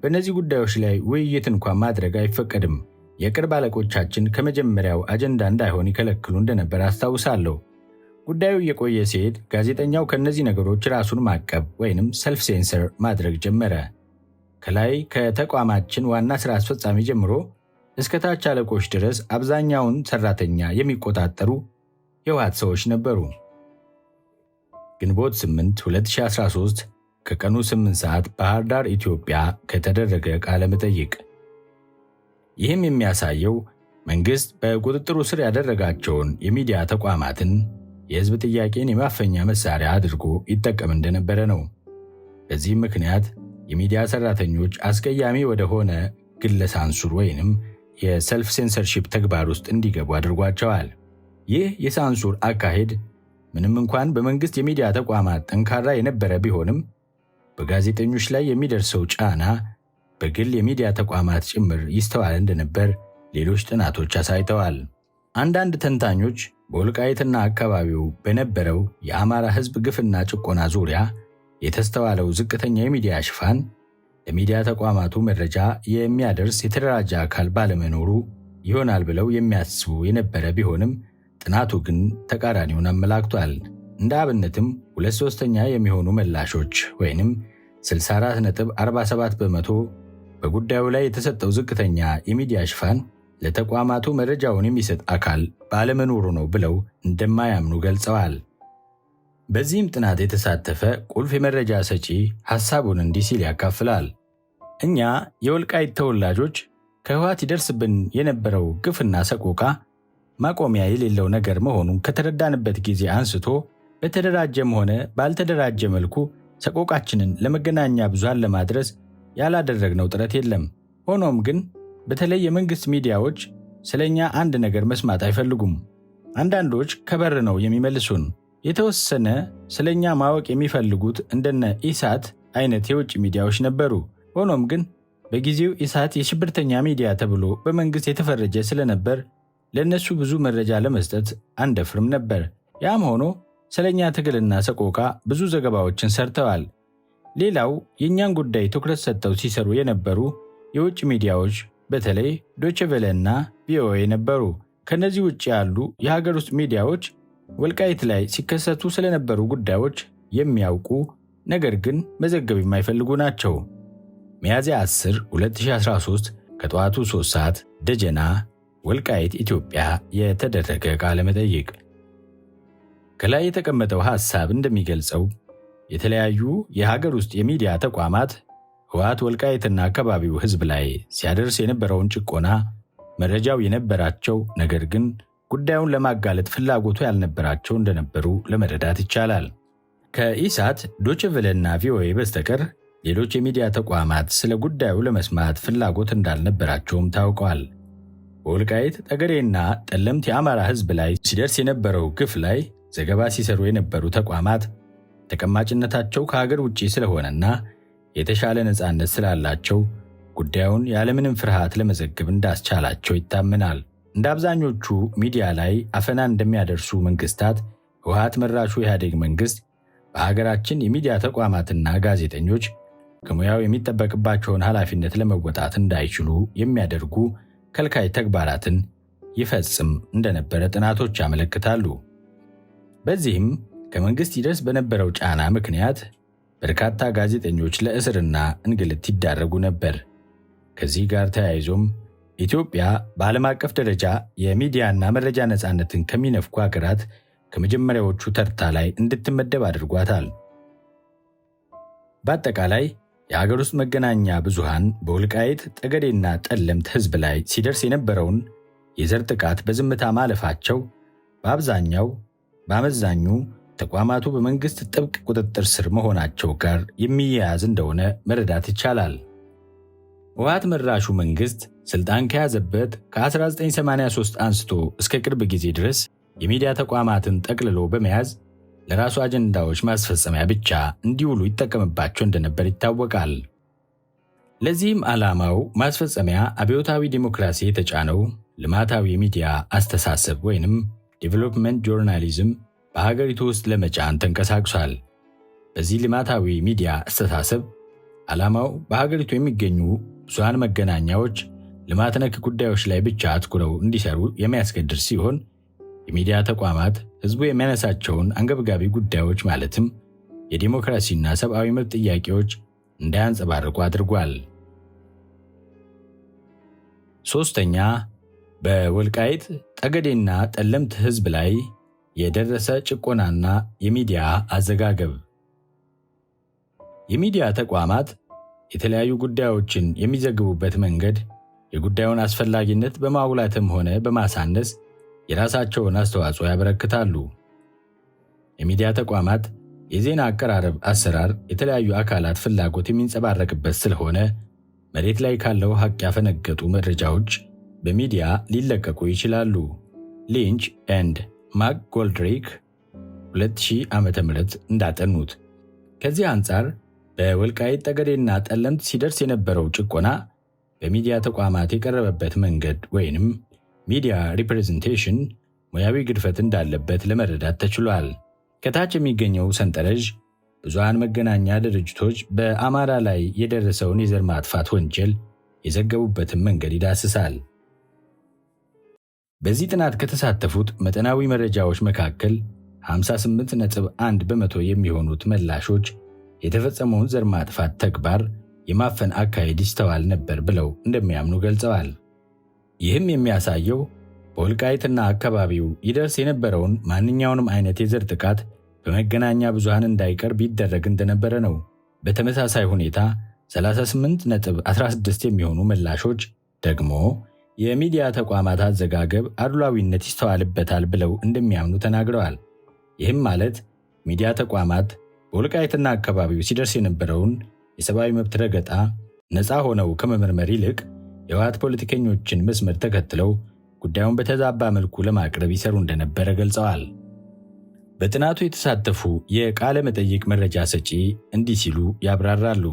[SPEAKER 2] በእነዚህ ጉዳዮች ላይ ውይይት እንኳን ማድረግ አይፈቀድም። የቅርብ አለቆቻችን ከመጀመሪያው አጀንዳ እንዳይሆን ይከለክሉ እንደነበር አስታውሳለሁ። ጉዳዩ እየቆየ ሲሄድ ጋዜጠኛው ከእነዚህ ነገሮች ራሱን ማቀብ ወይንም ሰልፍ ሴንሰር ማድረግ ጀመረ። ከላይ ከተቋማችን ዋና ሥራ አስፈጻሚ ጀምሮ እስከ ታች አለቆች ድረስ አብዛኛውን ሰራተኛ የሚቆጣጠሩ የህወሓት ሰዎች ነበሩ። ግንቦት 8 2013 ከቀኑ 8 ሰዓት ባህር ዳር ኢትዮጵያ ከተደረገ ቃለ መጠይቅ። ይህም የሚያሳየው መንግስት በቁጥጥሩ ስር ያደረጋቸውን የሚዲያ ተቋማትን የህዝብ ጥያቄን የማፈኛ መሳሪያ አድርጎ ይጠቀም እንደነበረ ነው። በዚህም ምክንያት የሚዲያ ሰራተኞች አስቀያሚ ወደሆነ ግለ ሳንሱር ወይንም የሰልፍ ሴንሰርሺፕ ተግባር ውስጥ እንዲገቡ አድርጓቸዋል። ይህ የሳንሱር አካሄድ ምንም እንኳን በመንግስት የሚዲያ ተቋማት ጠንካራ የነበረ ቢሆንም በጋዜጠኞች ላይ የሚደርሰው ጫና በግል የሚዲያ ተቋማት ጭምር ይስተዋል እንደነበር ሌሎች ጥናቶች አሳይተዋል። አንዳንድ ተንታኞች በወልቃይትና አካባቢው በነበረው የአማራ ህዝብ ግፍና ጭቆና ዙሪያ የተስተዋለው ዝቅተኛ የሚዲያ ሽፋን ለሚዲያ ተቋማቱ መረጃ የሚያደርስ የተደራጀ አካል ባለመኖሩ ይሆናል ብለው የሚያስቡ የነበረ ቢሆንም ጥናቱ ግን ተቃራኒውን አመላክቷል። እንደ አብነትም 2/3 የሚሆኑ መላሾች ወይንም 64.47 በመቶ በጉዳዩ ላይ የተሰጠው ዝቅተኛ የሚዲያ ሽፋን ለተቋማቱ መረጃውን የሚሰጥ አካል ባለመኖሩ ነው ብለው እንደማያምኑ ገልጸዋል። በዚህም ጥናት የተሳተፈ ቁልፍ የመረጃ ሰጪ ሐሳቡን እንዲህ ሲል ያካፍላል። እኛ የወልቃይት ተወላጆች ከህወሓት ይደርስብን የነበረው ግፍና ሰቆቃ ማቆሚያ የሌለው ነገር መሆኑን ከተረዳንበት ጊዜ አንስቶ በተደራጀም ሆነ ባልተደራጀ መልኩ ሰቆቃችንን ለመገናኛ ብዙሃን ለማድረስ ያላደረግነው ጥረት የለም። ሆኖም ግን በተለይ የመንግስት ሚዲያዎች ስለኛ አንድ ነገር መስማት አይፈልጉም። አንዳንዶች ከበር ነው የሚመልሱን። የተወሰነ ስለኛ ማወቅ የሚፈልጉት እንደነ ኢሳት አይነት የውጭ ሚዲያዎች ነበሩ። ሆኖም ግን በጊዜው ኢሳት የሽብርተኛ ሚዲያ ተብሎ በመንግስት የተፈረጀ ስለነበር ለነሱ ብዙ መረጃ ለመስጠት አንደፍርም ነበር። ያም ሆኖ ስለኛ ትግልና ሰቆቃ ብዙ ዘገባዎችን ሰርተዋል። ሌላው የእኛን ጉዳይ ትኩረት ሰጥተው ሲሰሩ የነበሩ የውጭ ሚዲያዎች በተለይ ዶቼ ቬለ እና ቪኦኤ ነበሩ። ከነዚህ ውጭ ያሉ የሀገር ውስጥ ሚዲያዎች ወልቃይት ላይ ሲከሰቱ ስለነበሩ ጉዳዮች የሚያውቁ ነገር ግን መዘገብ የማይፈልጉ ናቸው። ሚያዝያ 10 2013 ከጠዋቱ 3 ሰዓት ደጀና ወልቃይት ኢትዮጵያ የተደረገ ቃለ መጠይቅ። ከላይ የተቀመጠው ሐሳብ እንደሚገልጸው የተለያዩ የሀገር ውስጥ የሚዲያ ተቋማት ህወሓት ወልቃይትና አካባቢው ህዝብ ላይ ሲያደርስ የነበረውን ጭቆና መረጃው የነበራቸው ነገር ግን ጉዳዩን ለማጋለጥ ፍላጎቱ ያልነበራቸው እንደነበሩ ለመረዳት ይቻላል። ከኢሳት ዶቼ ቬለና ቪኦኤ በስተቀር ሌሎች የሚዲያ ተቋማት ስለ ጉዳዩ ለመስማት ፍላጎት እንዳልነበራቸውም ታውቀዋል። በወልቃይት ጠገዴና ጠለምት የአማራ ህዝብ ላይ ሲደርስ የነበረው ግፍ ላይ ዘገባ ሲሰሩ የነበሩ ተቋማት ተቀማጭነታቸው ከሀገር ውጪ ስለሆነና የተሻለ ነፃነት ስላላቸው ጉዳዩን ያለምንም ፍርሃት ለመዘገብ እንዳስቻላቸው ይታመናል። እንደ አብዛኞቹ ሚዲያ ላይ አፈና እንደሚያደርሱ መንግስታት ህወሓት መራሹ ኢህአዴግ መንግስት በሀገራችን የሚዲያ ተቋማትና ጋዜጠኞች ከሙያው የሚጠበቅባቸውን ኃላፊነት ለመወጣት እንዳይችሉ የሚያደርጉ ከልካይ ተግባራትን ይፈጽም እንደነበረ ጥናቶች ያመለክታሉ። በዚህም ከመንግስት ይደርስ በነበረው ጫና ምክንያት በርካታ ጋዜጠኞች ለእስርና እንግልት ይዳረጉ ነበር። ከዚህ ጋር ተያይዞም ኢትዮጵያ በዓለም አቀፍ ደረጃ የሚዲያና መረጃ ነፃነትን ከሚነፍኩ ሀገራት ከመጀመሪያዎቹ ተርታ ላይ እንድትመደብ አድርጓታል። በአጠቃላይ የሀገር ውስጥ መገናኛ ብዙሃን በወልቃይት ጠገዴና ጠለምት ህዝብ ላይ ሲደርስ የነበረውን የዘር ጥቃት በዝምታ ማለፋቸው በአመዛኙ ተቋማቱ በመንግስት ጥብቅ ቁጥጥር ስር መሆናቸው ጋር የሚያያዝ እንደሆነ መረዳት ይቻላል። ህወሓት መራሹ መንግስት ስልጣን ከያዘበት ከ1983 አንስቶ እስከ ቅርብ ጊዜ ድረስ የሚዲያ ተቋማትን ጠቅልሎ በመያዝ ለራሱ አጀንዳዎች ማስፈጸሚያ ብቻ እንዲውሉ ይጠቀምባቸው እንደነበር ይታወቃል። ለዚህም ዓላማው ማስፈጸሚያ አብዮታዊ ዲሞክራሲ የተጫነው ልማታዊ የሚዲያ አስተሳሰብ ወይንም ዴቨሎፕመንት ጆርናሊዝም በሀገሪቱ ውስጥ ለመጫን ተንቀሳቅሷል። በዚህ ልማታዊ ሚዲያ አስተሳሰብ ዓላማው በሀገሪቱ የሚገኙ ብዙሃን መገናኛዎች ልማት ነክ ጉዳዮች ላይ ብቻ አትኩረው እንዲሰሩ የሚያስገድድ ሲሆን የሚዲያ ተቋማት ህዝቡ የሚያነሳቸውን አንገብጋቢ ጉዳዮች ማለትም የዲሞክራሲና ሰብአዊ መብት ጥያቄዎች እንዳያንጸባርቁ አድርጓል። ሶስተኛ፣ በወልቃይት ጠገዴና ጠለምት ህዝብ ላይ የደረሰ ጭቆናና የሚዲያ አዘጋገብ። የሚዲያ ተቋማት የተለያዩ ጉዳዮችን የሚዘግቡበት መንገድ የጉዳዩን አስፈላጊነት በማጉላትም ሆነ በማሳነስ የራሳቸውን አስተዋጽኦ ያበረክታሉ። የሚዲያ ተቋማት የዜና አቀራረብ አሰራር የተለያዩ አካላት ፍላጎት የሚንጸባረቅበት ስለሆነ መሬት ላይ ካለው ሐቅ ያፈነገጡ መረጃዎች በሚዲያ ሊለቀቁ ይችላሉ። ሊንች ኤንድ ማክ ጎልድሪክ 2000 ዓ.ም እንዳጠኑት። ከዚህ አንጻር በወልቃይት ጠገዴና ጠለምት ሲደርስ የነበረው ጭቆና በሚዲያ ተቋማት የቀረበበት መንገድ ወይንም ሚዲያ ሪፕሬዘንቴሽን ሙያዊ ግድፈት እንዳለበት ለመረዳት ተችሏል። ከታች የሚገኘው ሰንጠረዥ ብዙሃን መገናኛ ድርጅቶች በአማራ ላይ የደረሰውን የዘር ማጥፋት ወንጀል የዘገቡበትን መንገድ ይዳስሳል። በዚህ ጥናት ከተሳተፉት መጠናዊ መረጃዎች መካከል 58.1% የሚሆኑት መላሾች የተፈጸመውን ዘር ማጥፋት ተግባር የማፈን አካሄድ ይስተዋል ነበር ብለው እንደሚያምኑ ገልጸዋል። ይህም የሚያሳየው በወልቃይትና አካባቢው ይደርስ የነበረውን ማንኛውንም አይነት የዘር ጥቃት በመገናኛ ብዙሃን እንዳይቀርብ ይደረግ እንደነበረ ነው። በተመሳሳይ ሁኔታ 38.16 የሚሆኑ መላሾች ደግሞ የሚዲያ ተቋማት አዘጋገብ አድሏዊነት ይስተዋልበታል ብለው እንደሚያምኑ ተናግረዋል። ይህም ማለት ሚዲያ ተቋማት በወልቃይትና አካባቢው ሲደርስ የነበረውን የሰብአዊ መብት ረገጣ ነፃ ሆነው ከመመርመር ይልቅ የህወሓት ፖለቲከኞችን መስመር ተከትለው ጉዳዩን በተዛባ መልኩ ለማቅረብ ይሰሩ እንደነበረ ገልጸዋል። በጥናቱ የተሳተፉ የቃለ መጠይቅ መረጃ ሰጪ እንዲህ ሲሉ ያብራራሉ።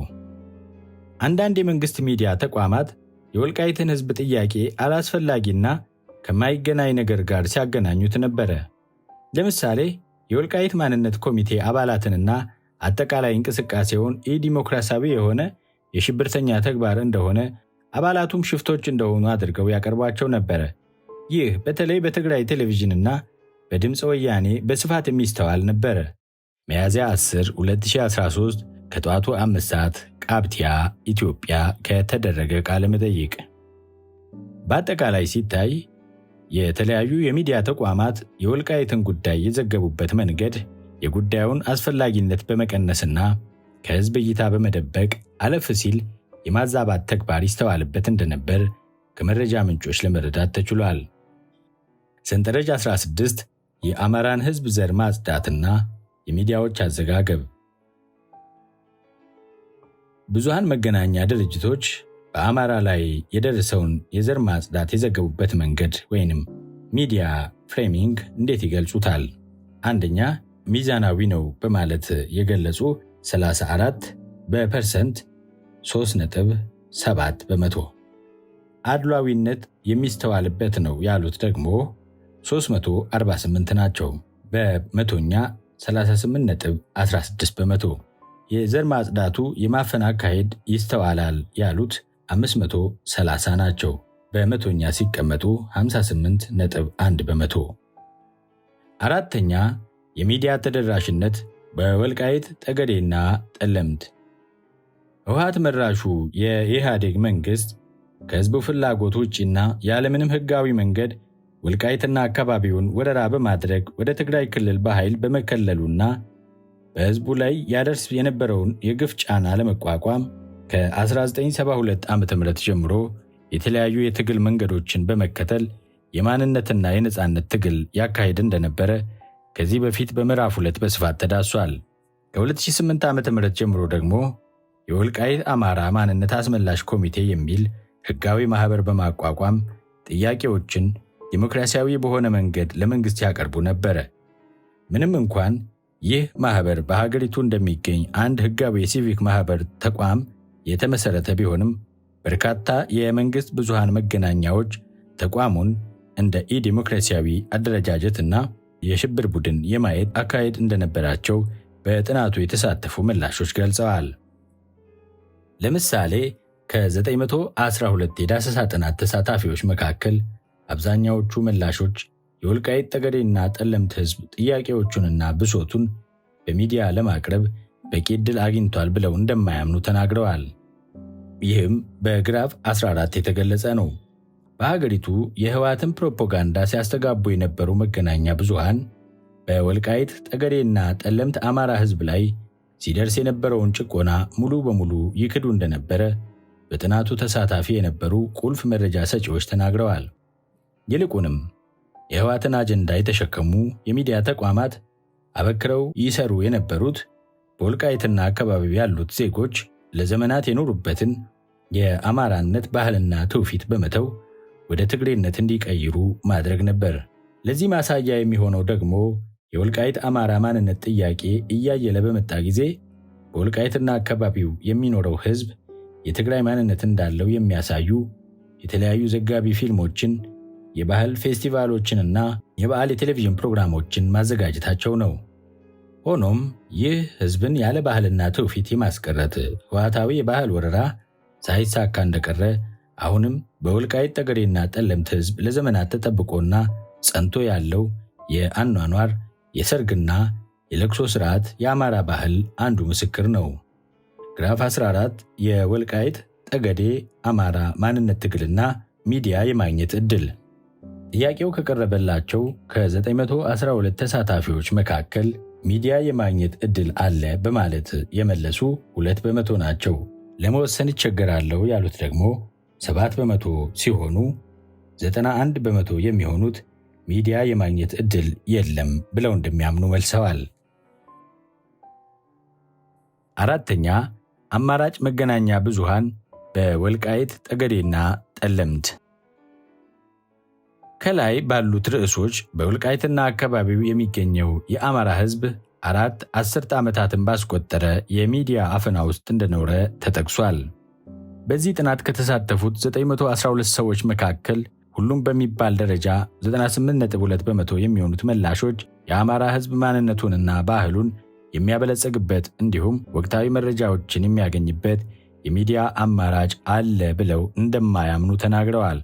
[SPEAKER 2] አንዳንድ የመንግስት ሚዲያ ተቋማት የወልቃይትን ህዝብ ጥያቄ አላስፈላጊና ከማይገናኝ ነገር ጋር ሲያገናኙት ነበረ። ለምሳሌ የወልቃይት ማንነት ኮሚቴ አባላትንና አጠቃላይ እንቅስቃሴውን ኢዲሞክራሲያዊ የሆነ የሽብርተኛ ተግባር እንደሆነ፣ አባላቱም ሽፍቶች እንደሆኑ አድርገው ያቀርቧቸው ነበረ። ይህ በተለይ በትግራይ ቴሌቪዥንና በድምፀ ወያኔ በስፋት የሚስተዋል ነበረ። ሚያዝያ 10 2013 ከጠዋቱ 5 ሰዓት ቃብቲያ ኢትዮጵያ ከተደረገ ቃለ መጠይቅ። በአጠቃላይ ሲታይ የተለያዩ የሚዲያ ተቋማት የወልቃይትን ጉዳይ የዘገቡበት መንገድ የጉዳዩን አስፈላጊነት በመቀነስና ከሕዝብ እይታ በመደበቅ አለፍ ሲል የማዛባት ተግባር ይስተዋልበት እንደነበር ከመረጃ ምንጮች ለመረዳት ተችሏል። ሰንጠረዥ 16 የአማራን ሕዝብ ዘር ማጽዳትና የሚዲያዎች አዘጋገብ። ብዙሃን መገናኛ ድርጅቶች በአማራ ላይ የደረሰውን የዘር ማጽዳት የዘገቡበት መንገድ ወይንም ሚዲያ ፍሬሚንግ እንዴት ይገልጹታል? አንደኛ፣ ሚዛናዊ ነው በማለት የገለጹ 34%፣ 3.7 በመቶ። አድሏዊነት የሚስተዋልበት ነው ያሉት ደግሞ 348 ናቸው፣ በመቶኛ 38.16 በመቶ። የዘር ማጽዳቱ የማፈን አካሄድ ይስተዋላል ያሉት 530 ናቸው፣ በመቶኛ ሲቀመጡ 58.1 በመቶ። አራተኛ፣ የሚዲያ ተደራሽነት በወልቃይት ጠገዴና ጠለምት። ህወሓት መራሹ የኢህአዴግ መንግሥት ከሕዝቡ ፍላጎት ውጪና ያለምንም ሕጋዊ መንገድ ወልቃይትና አካባቢውን ወረራ በማድረግ ወደ ትግራይ ክልል በኃይል በመከለሉና በሕዝቡ ላይ ያደርስ የነበረውን የግፍ ጫና ለመቋቋም ከ1972 ዓ.ም ጀምሮ የተለያዩ የትግል መንገዶችን በመከተል የማንነትና የነጻነት ትግል ያካሄድ እንደነበረ ከዚህ በፊት በምዕራፍ 2 በስፋት ተዳሷል። ከ2008 ዓ.ም ጀምሮ ደግሞ የወልቃይት አማራ ማንነት አስመላሽ ኮሚቴ የሚል ሕጋዊ ማኅበር በማቋቋም ጥያቄዎችን ዲሞክራሲያዊ በሆነ መንገድ ለመንግሥት ያቀርቡ ነበረ። ምንም እንኳን ይህ ማኅበር በሀገሪቱ እንደሚገኝ አንድ ሕጋዊ የሲቪክ ማኅበር ተቋም የተመሠረተ ቢሆንም በርካታ የመንግሥት ብዙሃን መገናኛዎች ተቋሙን እንደ ኢዲሞክራሲያዊ አደረጃጀትና የሽብር ቡድን የማየት አካሄድ እንደነበራቸው በጥናቱ የተሳተፉ ምላሾች ገልጸዋል። ለምሳሌ ከ912 የዳሰሳ ጥናት ተሳታፊዎች መካከል አብዛኛዎቹ ምላሾች የወልቃይት ጠገዴና ጠለምት ሕዝብ ጥያቄዎቹንና ብሶቱን በሚዲያ ለማቅረብ በቂ ዕድል አግኝቷል ብለው እንደማያምኑ ተናግረዋል። ይህም በግራፍ 14 የተገለጸ ነው። በሀገሪቱ የህወሓትን ፕሮፓጋንዳ ሲያስተጋቡ የነበሩ መገናኛ ብዙሃን በወልቃይት ጠገዴና ጠለምት አማራ ሕዝብ ላይ ሲደርስ የነበረውን ጭቆና ሙሉ በሙሉ ይክዱ እንደነበረ በጥናቱ ተሳታፊ የነበሩ ቁልፍ መረጃ ሰጪዎች ተናግረዋል። ይልቁንም የህወሓትን አጀንዳ የተሸከሙ የሚዲያ ተቋማት አበክረው ይሰሩ የነበሩት በወልቃይትና አካባቢው ያሉት ዜጎች ለዘመናት የኖሩበትን የአማራነት ባህልና ትውፊት በመተው ወደ ትግሬነት እንዲቀይሩ ማድረግ ነበር። ለዚህ ማሳያ የሚሆነው ደግሞ የወልቃይት አማራ ማንነት ጥያቄ እያየለ በመጣ ጊዜ በወልቃይትና አካባቢው የሚኖረው ህዝብ የትግራይ ማንነት እንዳለው የሚያሳዩ የተለያዩ ዘጋቢ ፊልሞችን፣ የባህል ፌስቲቫሎችንና የበዓል የቴሌቪዥን ፕሮግራሞችን ማዘጋጀታቸው ነው። ሆኖም ይህ ህዝብን ያለ ባህልና ትውፊት የማስቀረት ህወሓታዊ የባህል ወረራ ሳይሳካ እንደቀረ አሁንም በወልቃይት ጠገዴና ጠለምት ህዝብ ለዘመናት ተጠብቆና ጸንቶ ያለው የአኗኗር የሰርግና የለቅሶ ስርዓት የአማራ ባህል አንዱ ምስክር ነው። ግራፍ 14 የወልቃይት ጠገዴ አማራ ማንነት ትግልና ሚዲያ የማግኘት ዕድል። ጥያቄው ከቀረበላቸው ከ912 ተሳታፊዎች መካከል ሚዲያ የማግኘት ዕድል አለ በማለት የመለሱ 2 በመቶ ናቸው። ለመወሰን ይቸገራለሁ ያሉት ደግሞ 7 በመቶ ሲሆኑ 91 በመቶ የሚሆኑት ሚዲያ የማግኘት ዕድል የለም ብለው እንደሚያምኑ መልሰዋል። አራተኛ፣ አማራጭ መገናኛ ብዙሃን በወልቃይት ጠገዴና ጠለምት። ከላይ ባሉት ርዕሶች በወልቃይትና አካባቢው የሚገኘው የአማራ ሕዝብ 4 አስርተ ዓመታትን ባስቆጠረ የሚዲያ አፈና ውስጥ እንደኖረ ተጠቅሷል። በዚህ ጥናት ከተሳተፉት 912 ሰዎች መካከል ሁሉም በሚባል ደረጃ 98.2 በመቶ የሚሆኑት ምላሾች የአማራ ሕዝብ ማንነቱንና ባህሉን የሚያበለጽግበት እንዲሁም ወቅታዊ መረጃዎችን የሚያገኝበት የሚዲያ አማራጭ አለ ብለው እንደማያምኑ ተናግረዋል።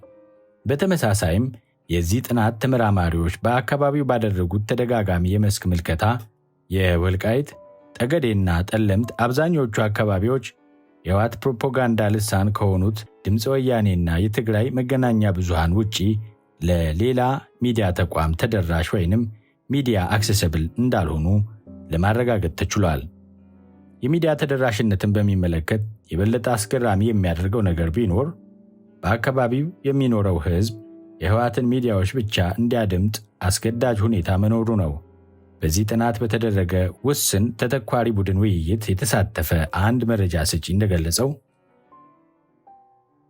[SPEAKER 2] በተመሳሳይም የዚህ ጥናት ተመራማሪዎች በአካባቢው ባደረጉት ተደጋጋሚ የመስክ ምልከታ የወልቃይት ጠገዴና ጠለምት አብዛኞቹ አካባቢዎች የህወሓት ፕሮፓጋንዳ ልሳን ከሆኑት ድምፀ ወያኔና የትግራይ መገናኛ ብዙሃን ውጪ ለሌላ ሚዲያ ተቋም ተደራሽ ወይንም ሚዲያ አክሰሰብል እንዳልሆኑ ለማረጋገጥ ተችሏል። የሚዲያ ተደራሽነትን በሚመለከት የበለጠ አስገራሚ የሚያደርገው ነገር ቢኖር በአካባቢው የሚኖረው ህዝብ የህወሓትን ሚዲያዎች ብቻ እንዲያደምጥ አስገዳጅ ሁኔታ መኖሩ ነው። በዚህ ጥናት በተደረገ ውስን ተተኳሪ ቡድን ውይይት የተሳተፈ አንድ መረጃ ሰጪ እንደገለጸው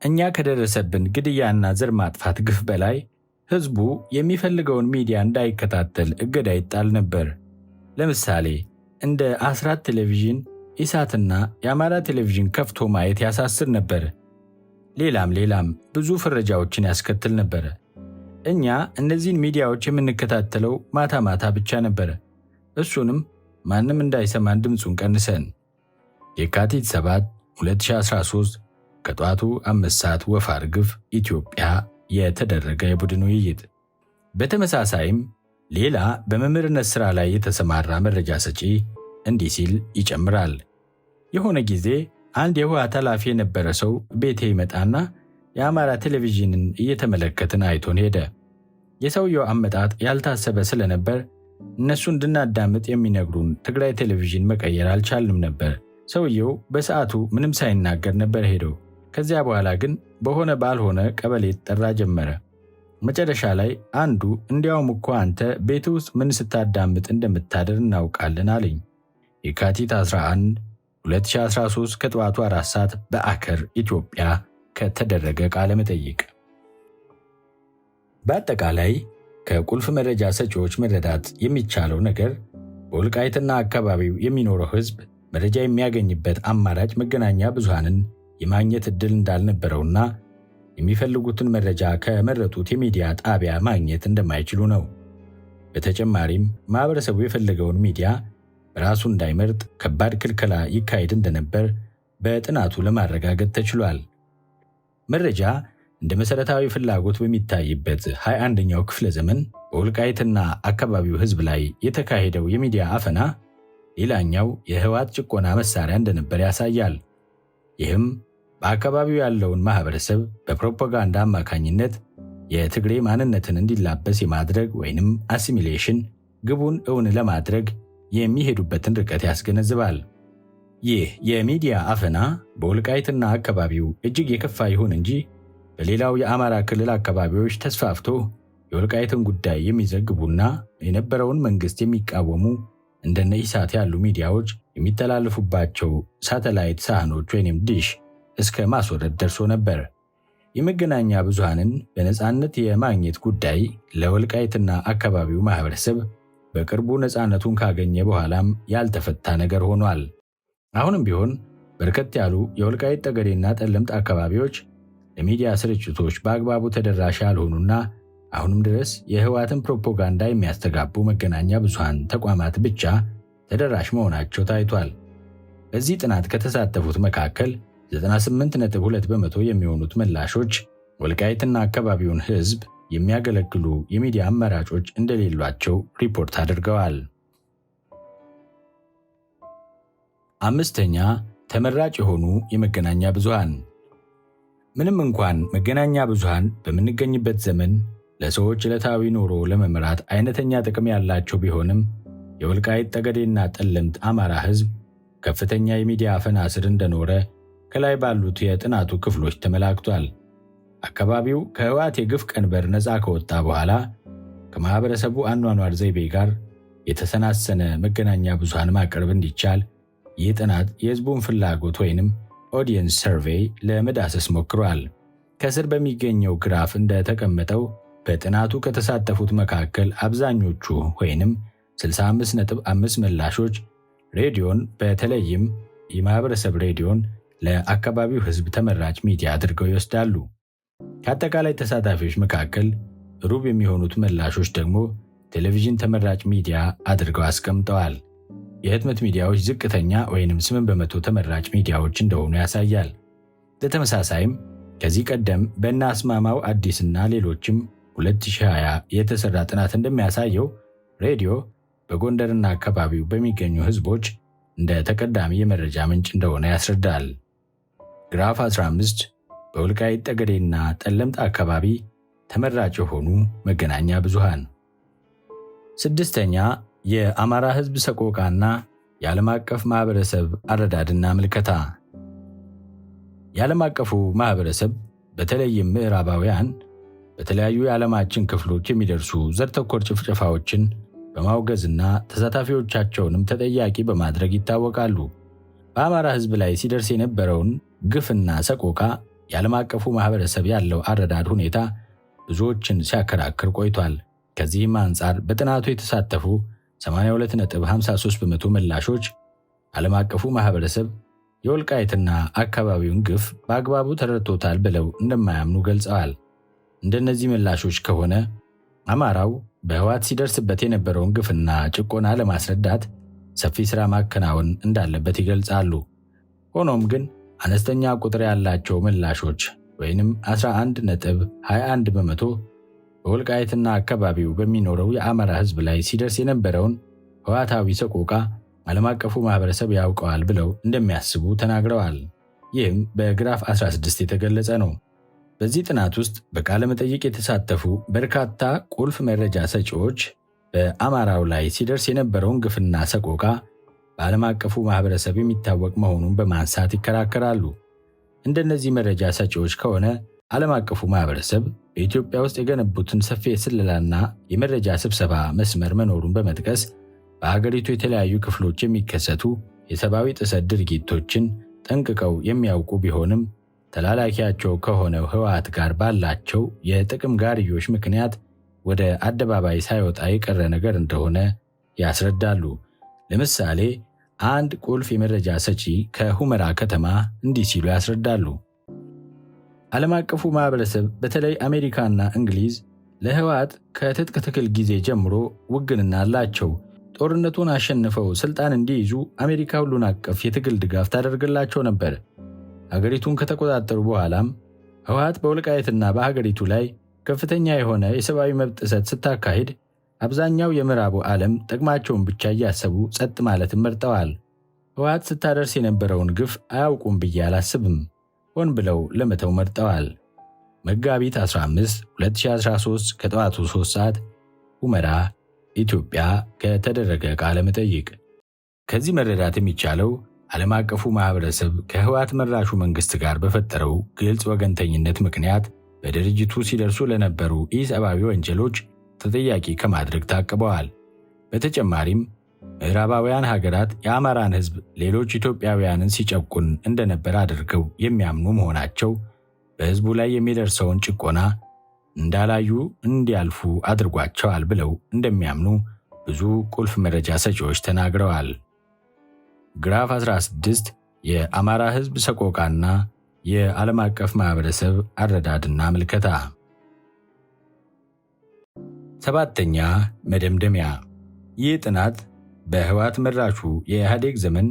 [SPEAKER 2] እኛ ከደረሰብን ግድያና ዘር ማጥፋት ግፍ በላይ ህዝቡ የሚፈልገውን ሚዲያ እንዳይከታተል እገዳ ይጣል ነበር። ለምሳሌ እንደ አስራት ቴሌቪዥን፣ ኢሳትና የአማራ ቴሌቪዥን ከፍቶ ማየት ያሳስር ነበር። ሌላም ብዙ ፍረጃዎችን ያስከትል ነበር። እኛ እነዚህን ሚዲያዎች የምንከታተለው ማታ ማታ ብቻ ነበር። እሱንም ማንም እንዳይሰማን ድምፁን ቀንሰን። የካቲት 7 2013 ከጠዋቱ 5 ሰዓት ወፍ አርግፍ ኢትዮጵያ የተደረገ የቡድን ውይይት። በተመሳሳይም ሌላ በመምህርነት ሥራ ላይ የተሰማራ መረጃ ሰጪ እንዲህ ሲል ይጨምራል። የሆነ ጊዜ አንድ የህወሓት ኃላፊ የነበረ ሰው ቤቴ ይመጣና የአማራ ቴሌቪዥንን እየተመለከትን አይቶን ሄደ። የሰውየው አመጣጥ ያልታሰበ ስለነበር እነሱ እንድናዳምጥ የሚነግሩን ትግራይ ቴሌቪዥን መቀየር አልቻልንም ነበር። ሰውየው በሰዓቱ ምንም ሳይናገር ነበር ሄደው። ከዚያ በኋላ ግን በሆነ ባልሆነ ቀበሌ ጠራ ጀመረ። መጨረሻ ላይ አንዱ እንዲያውም እኮ አንተ ቤት ውስጥ ምን ስታዳምጥ እንደምታደር እናውቃለን አለኝ። የካቲት 11 2013 ከጠዋቱ 4 ሰዓት በአከር ኢትዮጵያ ከተደረገ ቃለ መጠይቅ። በአጠቃላይ ከቁልፍ መረጃ ሰጪዎች መረዳት የሚቻለው ነገር በወልቃይትና አካባቢው የሚኖረው ህዝብ መረጃ የሚያገኝበት አማራጭ መገናኛ ብዙሃንን የማግኘት ዕድል እንዳልነበረውና የሚፈልጉትን መረጃ ከመረጡት የሚዲያ ጣቢያ ማግኘት እንደማይችሉ ነው። በተጨማሪም ማህበረሰቡ የፈለገውን ሚዲያ በራሱ እንዳይመርጥ ከባድ ክልከላ ይካሄድ እንደነበር በጥናቱ ለማረጋገጥ ተችሏል። መረጃ እንደ መሰረታዊ ፍላጎት በሚታይበት 21ኛው ክፍለ ዘመን በወልቃይትና አካባቢው ህዝብ ላይ የተካሄደው የሚዲያ አፈና ሌላኛው የህወሓት ጭቆና መሳሪያ እንደነበር ያሳያል። ይህም በአካባቢው ያለውን ማህበረሰብ በፕሮፓጋንዳ አማካኝነት የትግሬ ማንነትን እንዲላበስ የማድረግ ወይንም አሲሚሌሽን ግቡን እውን ለማድረግ የሚሄዱበትን ርቀት ያስገነዝባል። ይህ የሚዲያ አፈና በወልቃይትና አካባቢው እጅግ የከፋ ይሁን እንጂ በሌላው የአማራ ክልል አካባቢዎች ተስፋፍቶ የወልቃይትን ጉዳይ የሚዘግቡና የነበረውን መንግስት የሚቃወሙ እንደነ ኢሳት ያሉ ሚዲያዎች የሚተላለፉባቸው ሳተላይት ሳህኖች ወይም ዲሽ እስከ ማስወረድ ደርሶ ነበር። የመገናኛ ብዙሃንን በነፃነት የማግኘት ጉዳይ ለወልቃይትና አካባቢው ማህበረሰብ በቅርቡ ነፃነቱን ካገኘ በኋላም ያልተፈታ ነገር ሆኗል። አሁንም ቢሆን በርከት ያሉ የወልቃይት ጠገዴና ጠለምት አካባቢዎች ለሚዲያ ስርጭቶች በአግባቡ ተደራሽ ያልሆኑና አሁንም ድረስ የህወሓትን ፕሮፓጋንዳ የሚያስተጋቡ መገናኛ ብዙሃን ተቋማት ብቻ ተደራሽ መሆናቸው ታይቷል። በዚህ ጥናት ከተሳተፉት መካከል 98.2 በመቶ የሚሆኑት ምላሾች ወልቃይትና አካባቢውን ህዝብ የሚያገለግሉ የሚዲያ አማራጮች እንደሌሏቸው ሪፖርት አድርገዋል። 5ኛ ተመራጭ የሆኑ የመገናኛ ብዙሃን። ምንም እንኳን መገናኛ ብዙሃን በምንገኝበት ዘመን ለሰዎች ዕለታዊ ኑሮ ለመምራት አይነተኛ ጥቅም ያላቸው ቢሆንም የወልቃይት ጠገዴና ጠለምት አማራ ህዝብ ከፍተኛ የሚዲያ አፈና ስር እንደኖረ ከላይ ባሉት የጥናቱ ክፍሎች ተመላክቷል። አካባቢው ከህወሓት የግፍ ቀንበር ነፃ ከወጣ በኋላ ከማህበረሰቡ አኗኗር ዘይቤ ጋር የተሰናሰነ መገናኛ ብዙሃን ማቅረብ እንዲቻል ይህ ጥናት የህዝቡን ፍላጎት ወይንም ኦዲየንስ ሰርቬይ ለመዳሰስ ሞክሯል። ከስር በሚገኘው ግራፍ እንደተቀመጠው በጥናቱ ከተሳተፉት መካከል አብዛኞቹ ወይንም 65.5 ምላሾች ሬዲዮን በተለይም የማህበረሰብ ሬዲዮን ለአካባቢው ህዝብ ተመራጭ ሚዲያ አድርገው ይወስዳሉ። ከአጠቃላይ ተሳታፊዎች መካከል ሩብ የሚሆኑት ምላሾች ደግሞ ቴሌቪዥን ተመራጭ ሚዲያ አድርገው አስቀምጠዋል። የህትመት ሚዲያዎች ዝቅተኛ ወይንም 8% ተመራጭ ሚዲያዎች እንደሆኑ ያሳያል። በተመሳሳይም ከዚህ ቀደም በእነ አስማማው አዲስና ሌሎችም 2020 የተሰራ ጥናት እንደሚያሳየው ሬዲዮ በጎንደርና አካባቢው በሚገኙ ህዝቦች እንደ ተቀዳሚ የመረጃ ምንጭ እንደሆነ ያስረዳል። ግራፍ 15 በወልቃይት ጠገዴና ጠለምት አካባቢ ተመራጭ የሆኑ መገናኛ ብዙሃን። 6ኛ የአማራ ህዝብ ሰቆቃና የዓለም አቀፍ ማህበረሰብ አረዳድና ምልከታ። የዓለም አቀፉ ማህበረሰብ በተለይም ምዕራባውያን በተለያዩ የዓለማችን ክፍሎች የሚደርሱ ዘር ተኮር ጭፍጨፋዎችን በማውገዝና ተሳታፊዎቻቸውንም ተጠያቂ በማድረግ ይታወቃሉ። በአማራ ህዝብ ላይ ሲደርስ የነበረውን ግፍና ሰቆቃ የዓለም አቀፉ ማህበረሰብ ያለው አረዳድ ሁኔታ ብዙዎችን ሲያከራክር ቆይቷል። ከዚህም አንጻር በጥናቱ የተሳተፉ 82.53% ምላሾች ዓለም አቀፉ ማህበረሰብ የወልቃይትና አካባቢውን ግፍ በአግባቡ ተረድቶታል ብለው እንደማያምኑ ገልጸዋል። እንደነዚህ ምላሾች ከሆነ አማራው በህወሓት ሲደርስበት የነበረውን ግፍና ጭቆና ለማስረዳት ሰፊ ሥራ ማከናወን እንዳለበት ይገልጻሉ። ሆኖም ግን አነስተኛ ቁጥር ያላቸው ምላሾች ወይንም 11.21% በወልቃይትና አካባቢው በሚኖረው የአማራ ህዝብ ላይ ሲደርስ የነበረውን ህወሓታዊ ሰቆቃ ዓለም አቀፉ ማህበረሰብ ያውቀዋል ብለው እንደሚያስቡ ተናግረዋል። ይህም በግራፍ 16 የተገለጸ ነው። በዚህ ጥናት ውስጥ በቃለ መጠይቅ የተሳተፉ በርካታ ቁልፍ መረጃ ሰጪዎች በአማራው ላይ ሲደርስ የነበረውን ግፍና ሰቆቃ በዓለም አቀፉ ማህበረሰብ የሚታወቅ መሆኑን በማንሳት ይከራከራሉ። እንደነዚህ መረጃ ሰጪዎች ከሆነ ዓለም አቀፉ ማህበረሰብ በኢትዮጵያ ውስጥ የገነቡትን ሰፊ የስለላና የመረጃ ስብሰባ መስመር መኖሩን በመጥቀስ በሀገሪቱ የተለያዩ ክፍሎች የሚከሰቱ የሰብአዊ ጥሰት ድርጊቶችን ጠንቅቀው የሚያውቁ ቢሆንም ተላላኪያቸው ከሆነው ህወሓት ጋር ባላቸው የጥቅም ጋርዮሽ ምክንያት ወደ አደባባይ ሳይወጣ የቀረ ነገር እንደሆነ ያስረዳሉ። ለምሳሌ አንድ ቁልፍ የመረጃ ሰጪ ከሁመራ ከተማ እንዲህ ሲሉ ያስረዳሉ። ዓለም አቀፉ ማህበረሰብ በተለይ አሜሪካና እንግሊዝ ለህወሓት ከትጥቅ ትግል ጊዜ ጀምሮ ውግንና አላቸው። ጦርነቱን አሸንፈው ስልጣን እንዲይዙ አሜሪካ ሁሉን አቀፍ የትግል ድጋፍ ታደርግላቸው ነበር። ሀገሪቱን ከተቆጣጠሩ በኋላም ህወሓት በወልቃይትና በሀገሪቱ ላይ ከፍተኛ የሆነ የሰብአዊ መብት ጥሰት ስታካሂድ አብዛኛው የምዕራቡ ዓለም ጥቅማቸውን ብቻ እያሰቡ ጸጥ ማለትን መርጠዋል። ህወሓት ስታደርስ የነበረውን ግፍ አያውቁም ብዬ አላስብም። ሆን ብለው ለመተው መርጠዋል። መጋቢት 15 2013 ከጠዋቱ 3 ሰዓት ሁመራ ኢትዮጵያ ከተደረገ ቃለ መጠይቅ። ከዚህ መረዳት የሚቻለው ዓለም አቀፉ ማህበረሰብ ከህወሓት መራሹ መንግስት ጋር በፈጠረው ግልጽ ወገንተኝነት ምክንያት በድርጅቱ ሲደርሱ ለነበሩ ኢሰብአዊ ወንጀሎች ተጠያቂ ከማድረግ ታቅበዋል። በተጨማሪም ምዕራባውያን ሀገራት የአማራን ህዝብ ሌሎች ኢትዮጵያውያንን ሲጨቁን እንደነበር አድርገው የሚያምኑ መሆናቸው በህዝቡ ላይ የሚደርሰውን ጭቆና እንዳላዩ እንዲያልፉ አድርጓቸዋል ብለው እንደሚያምኑ ብዙ ቁልፍ መረጃ ሰጪዎች ተናግረዋል። ግራፍ 16 የአማራ ህዝብ ሰቆቃና የዓለም አቀፍ ማህበረሰብ አረዳድና ምልከታ። 7ኛ መደምደሚያ። ይህ ጥናት በህወሓት መራሹ የኢህአዴግ ዘመን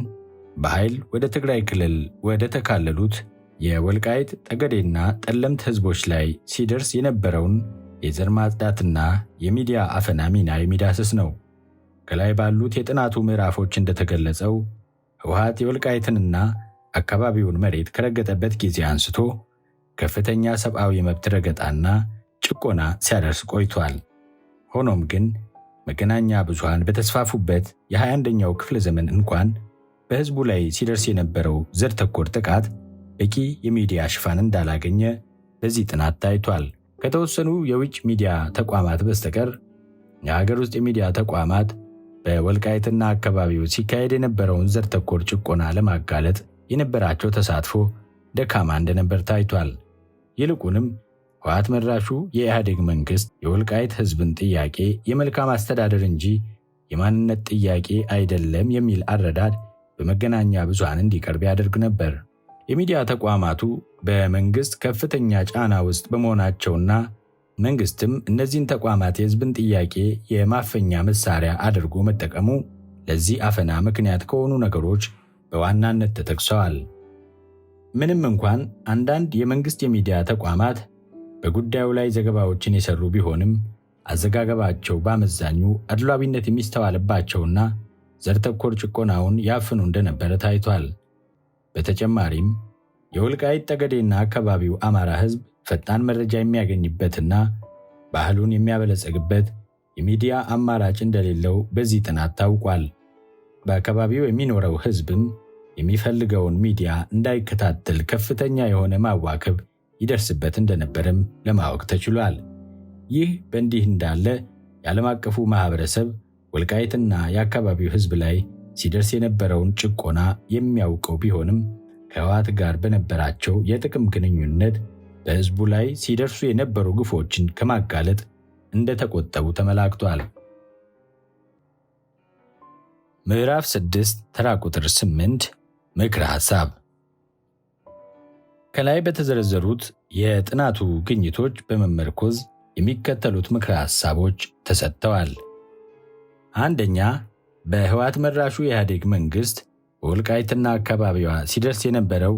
[SPEAKER 2] በኃይል ወደ ትግራይ ክልል ወደ ተካለሉት የወልቃይት ጠገዴና ጠለምት ህዝቦች ላይ ሲደርስ የነበረውን የዘር ማጽዳትና የሚዲያ አፈና ሚና የሚዳስስ ነው። ከላይ ባሉት የጥናቱ ምዕራፎች እንደተገለጸው ህወሓት የወልቃይትንና አካባቢውን መሬት ከረገጠበት ጊዜ አንስቶ ከፍተኛ ሰብአዊ መብት ረገጣና ጭቆና ሲያደርስ ቆይቷል። ሆኖም ግን መገናኛ ብዙሃን በተስፋፉበት የ21ኛው ክፍለ ዘመን እንኳን በህዝቡ ላይ ሲደርስ የነበረው ዘር ተኮር ጥቃት በቂ የሚዲያ ሽፋን እንዳላገኘ በዚህ ጥናት ታይቷል። ከተወሰኑ የውጭ ሚዲያ ተቋማት በስተቀር የሀገር ውስጥ የሚዲያ ተቋማት በወልቃይትና አካባቢው ሲካሄድ የነበረውን ዘር ተኮር ጭቆና ለማጋለጥ የነበራቸው ተሳትፎ ደካማ እንደነበር ታይቷል። ይልቁንም ህወሓት መራሹ የኢህአዴግ መንግስት የወልቃይት ህዝብን ጥያቄ የመልካም አስተዳደር እንጂ የማንነት ጥያቄ አይደለም የሚል አረዳድ በመገናኛ ብዙሃን እንዲቀርብ ያደርግ ነበር። የሚዲያ ተቋማቱ በመንግስት ከፍተኛ ጫና ውስጥ በመሆናቸውና መንግስትም እነዚህን ተቋማት የህዝብን ጥያቄ የማፈኛ መሳሪያ አድርጎ መጠቀሙ ለዚህ አፈና ምክንያት ከሆኑ ነገሮች በዋናነት ተጠቅሰዋል። ምንም እንኳን አንዳንድ የመንግስት የሚዲያ ተቋማት በጉዳዩ ላይ ዘገባዎችን የሰሩ ቢሆንም አዘጋገባቸው በአመዛኙ አድሏዊነት የሚስተዋልባቸውና ዘር ተኮር ጭቆናውን ያፍኑ እንደነበረ ታይቷል። በተጨማሪም የወልቃይት ጠገዴና አካባቢው አማራ ህዝብ ፈጣን መረጃ የሚያገኝበትና ባህሉን የሚያበለጽግበት የሚዲያ አማራጭ እንደሌለው በዚህ ጥናት ታውቋል። በአካባቢው የሚኖረው ህዝብም የሚፈልገውን ሚዲያ እንዳይከታተል ከፍተኛ የሆነ ማዋከብ ይደርስበት እንደነበረም ለማወቅ ተችሏል። ይህ በእንዲህ እንዳለ የዓለም አቀፉ ማህበረሰብ ወልቃይትና የአካባቢው ህዝብ ላይ ሲደርስ የነበረውን ጭቆና የሚያውቀው ቢሆንም ከህወሓት ጋር በነበራቸው የጥቅም ግንኙነት በህዝቡ ላይ ሲደርሱ የነበሩ ግፎችን ከማጋለጥ እንደተቆጠቡ ተመላክቷል። ምዕራፍ 6 ተራ ቁጥር 8 ምክረ ሐሳብ። ከላይ በተዘረዘሩት የጥናቱ ግኝቶች በመመርኮዝ የሚከተሉት ምክረ ሐሳቦች ተሰጥተዋል። አንደኛ፣ በህወሓት መራሹ የኢህአዴግ መንግስት በወልቃይትና አካባቢዋ ሲደርስ የነበረው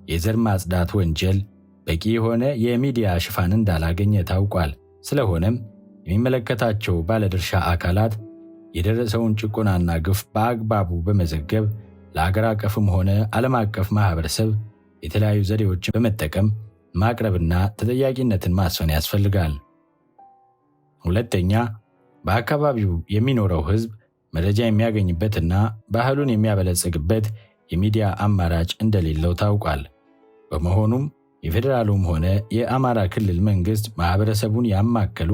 [SPEAKER 2] የዘር ማጽዳት ወንጀል በቂ የሆነ የሚዲያ ሽፋን እንዳላገኘ ታውቋል። ስለሆነም የሚመለከታቸው ባለድርሻ አካላት የደረሰውን ጭቆናና ግፍ በአግባቡ በመዘገብ ለአገር አቀፍም ሆነ ዓለም አቀፍ ማህበረሰብ የተለያዩ ዘዴዎችን በመጠቀም ማቅረብና ተጠያቂነትን ማስፈን ያስፈልጋል። ሁለተኛ፣ በአካባቢው የሚኖረው ህዝብ መረጃ የሚያገኝበትና ባህሉን የሚያበለጽግበት የሚዲያ አማራጭ እንደሌለው ታውቋል። በመሆኑም የፌዴራሉም ሆነ የአማራ ክልል መንግስት ማህበረሰቡን ያማከሉ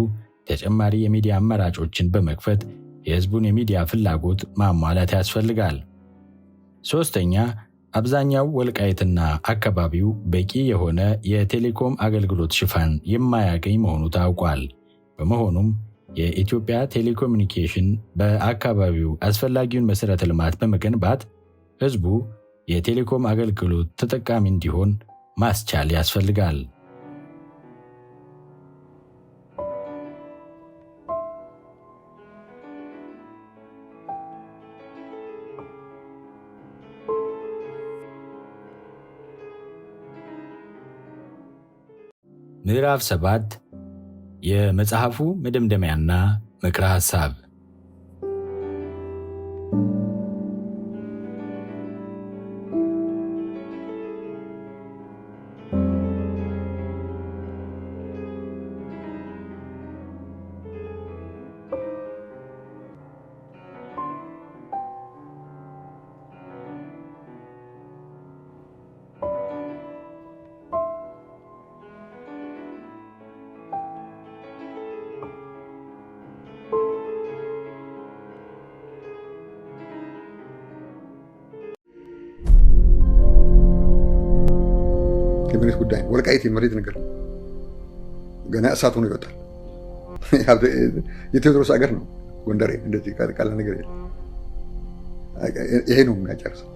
[SPEAKER 2] ተጨማሪ የሚዲያ አማራጮችን በመክፈት የህዝቡን የሚዲያ ፍላጎት ማሟላት ያስፈልጋል። ሶስተኛ፣ አብዛኛው ወልቃይትና አካባቢው በቂ የሆነ የቴሌኮም አገልግሎት ሽፋን የማያገኝ መሆኑ ታውቋል። በመሆኑም የኢትዮጵያ ቴሌኮሙኒኬሽን በአካባቢው አስፈላጊውን መሰረተ ልማት በመገንባት ህዝቡ የቴሌኮም አገልግሎት ተጠቃሚ እንዲሆን ማስቻል ያስፈልጋል። ምዕራፍ 7 የመጽሐፉ መደምደሚያና ምክረ ሐሳብ።
[SPEAKER 1] የመሬት ጉዳይ ወልቃይት የመሬት ነገር ገና እሳት ሆኖ ይወጣል። የቴዎድሮስ ሀገር ነው ጎንደሬ። እንደዚህ ቃል ነገር የለም። ይሄ ነው የሚያጨርሰው።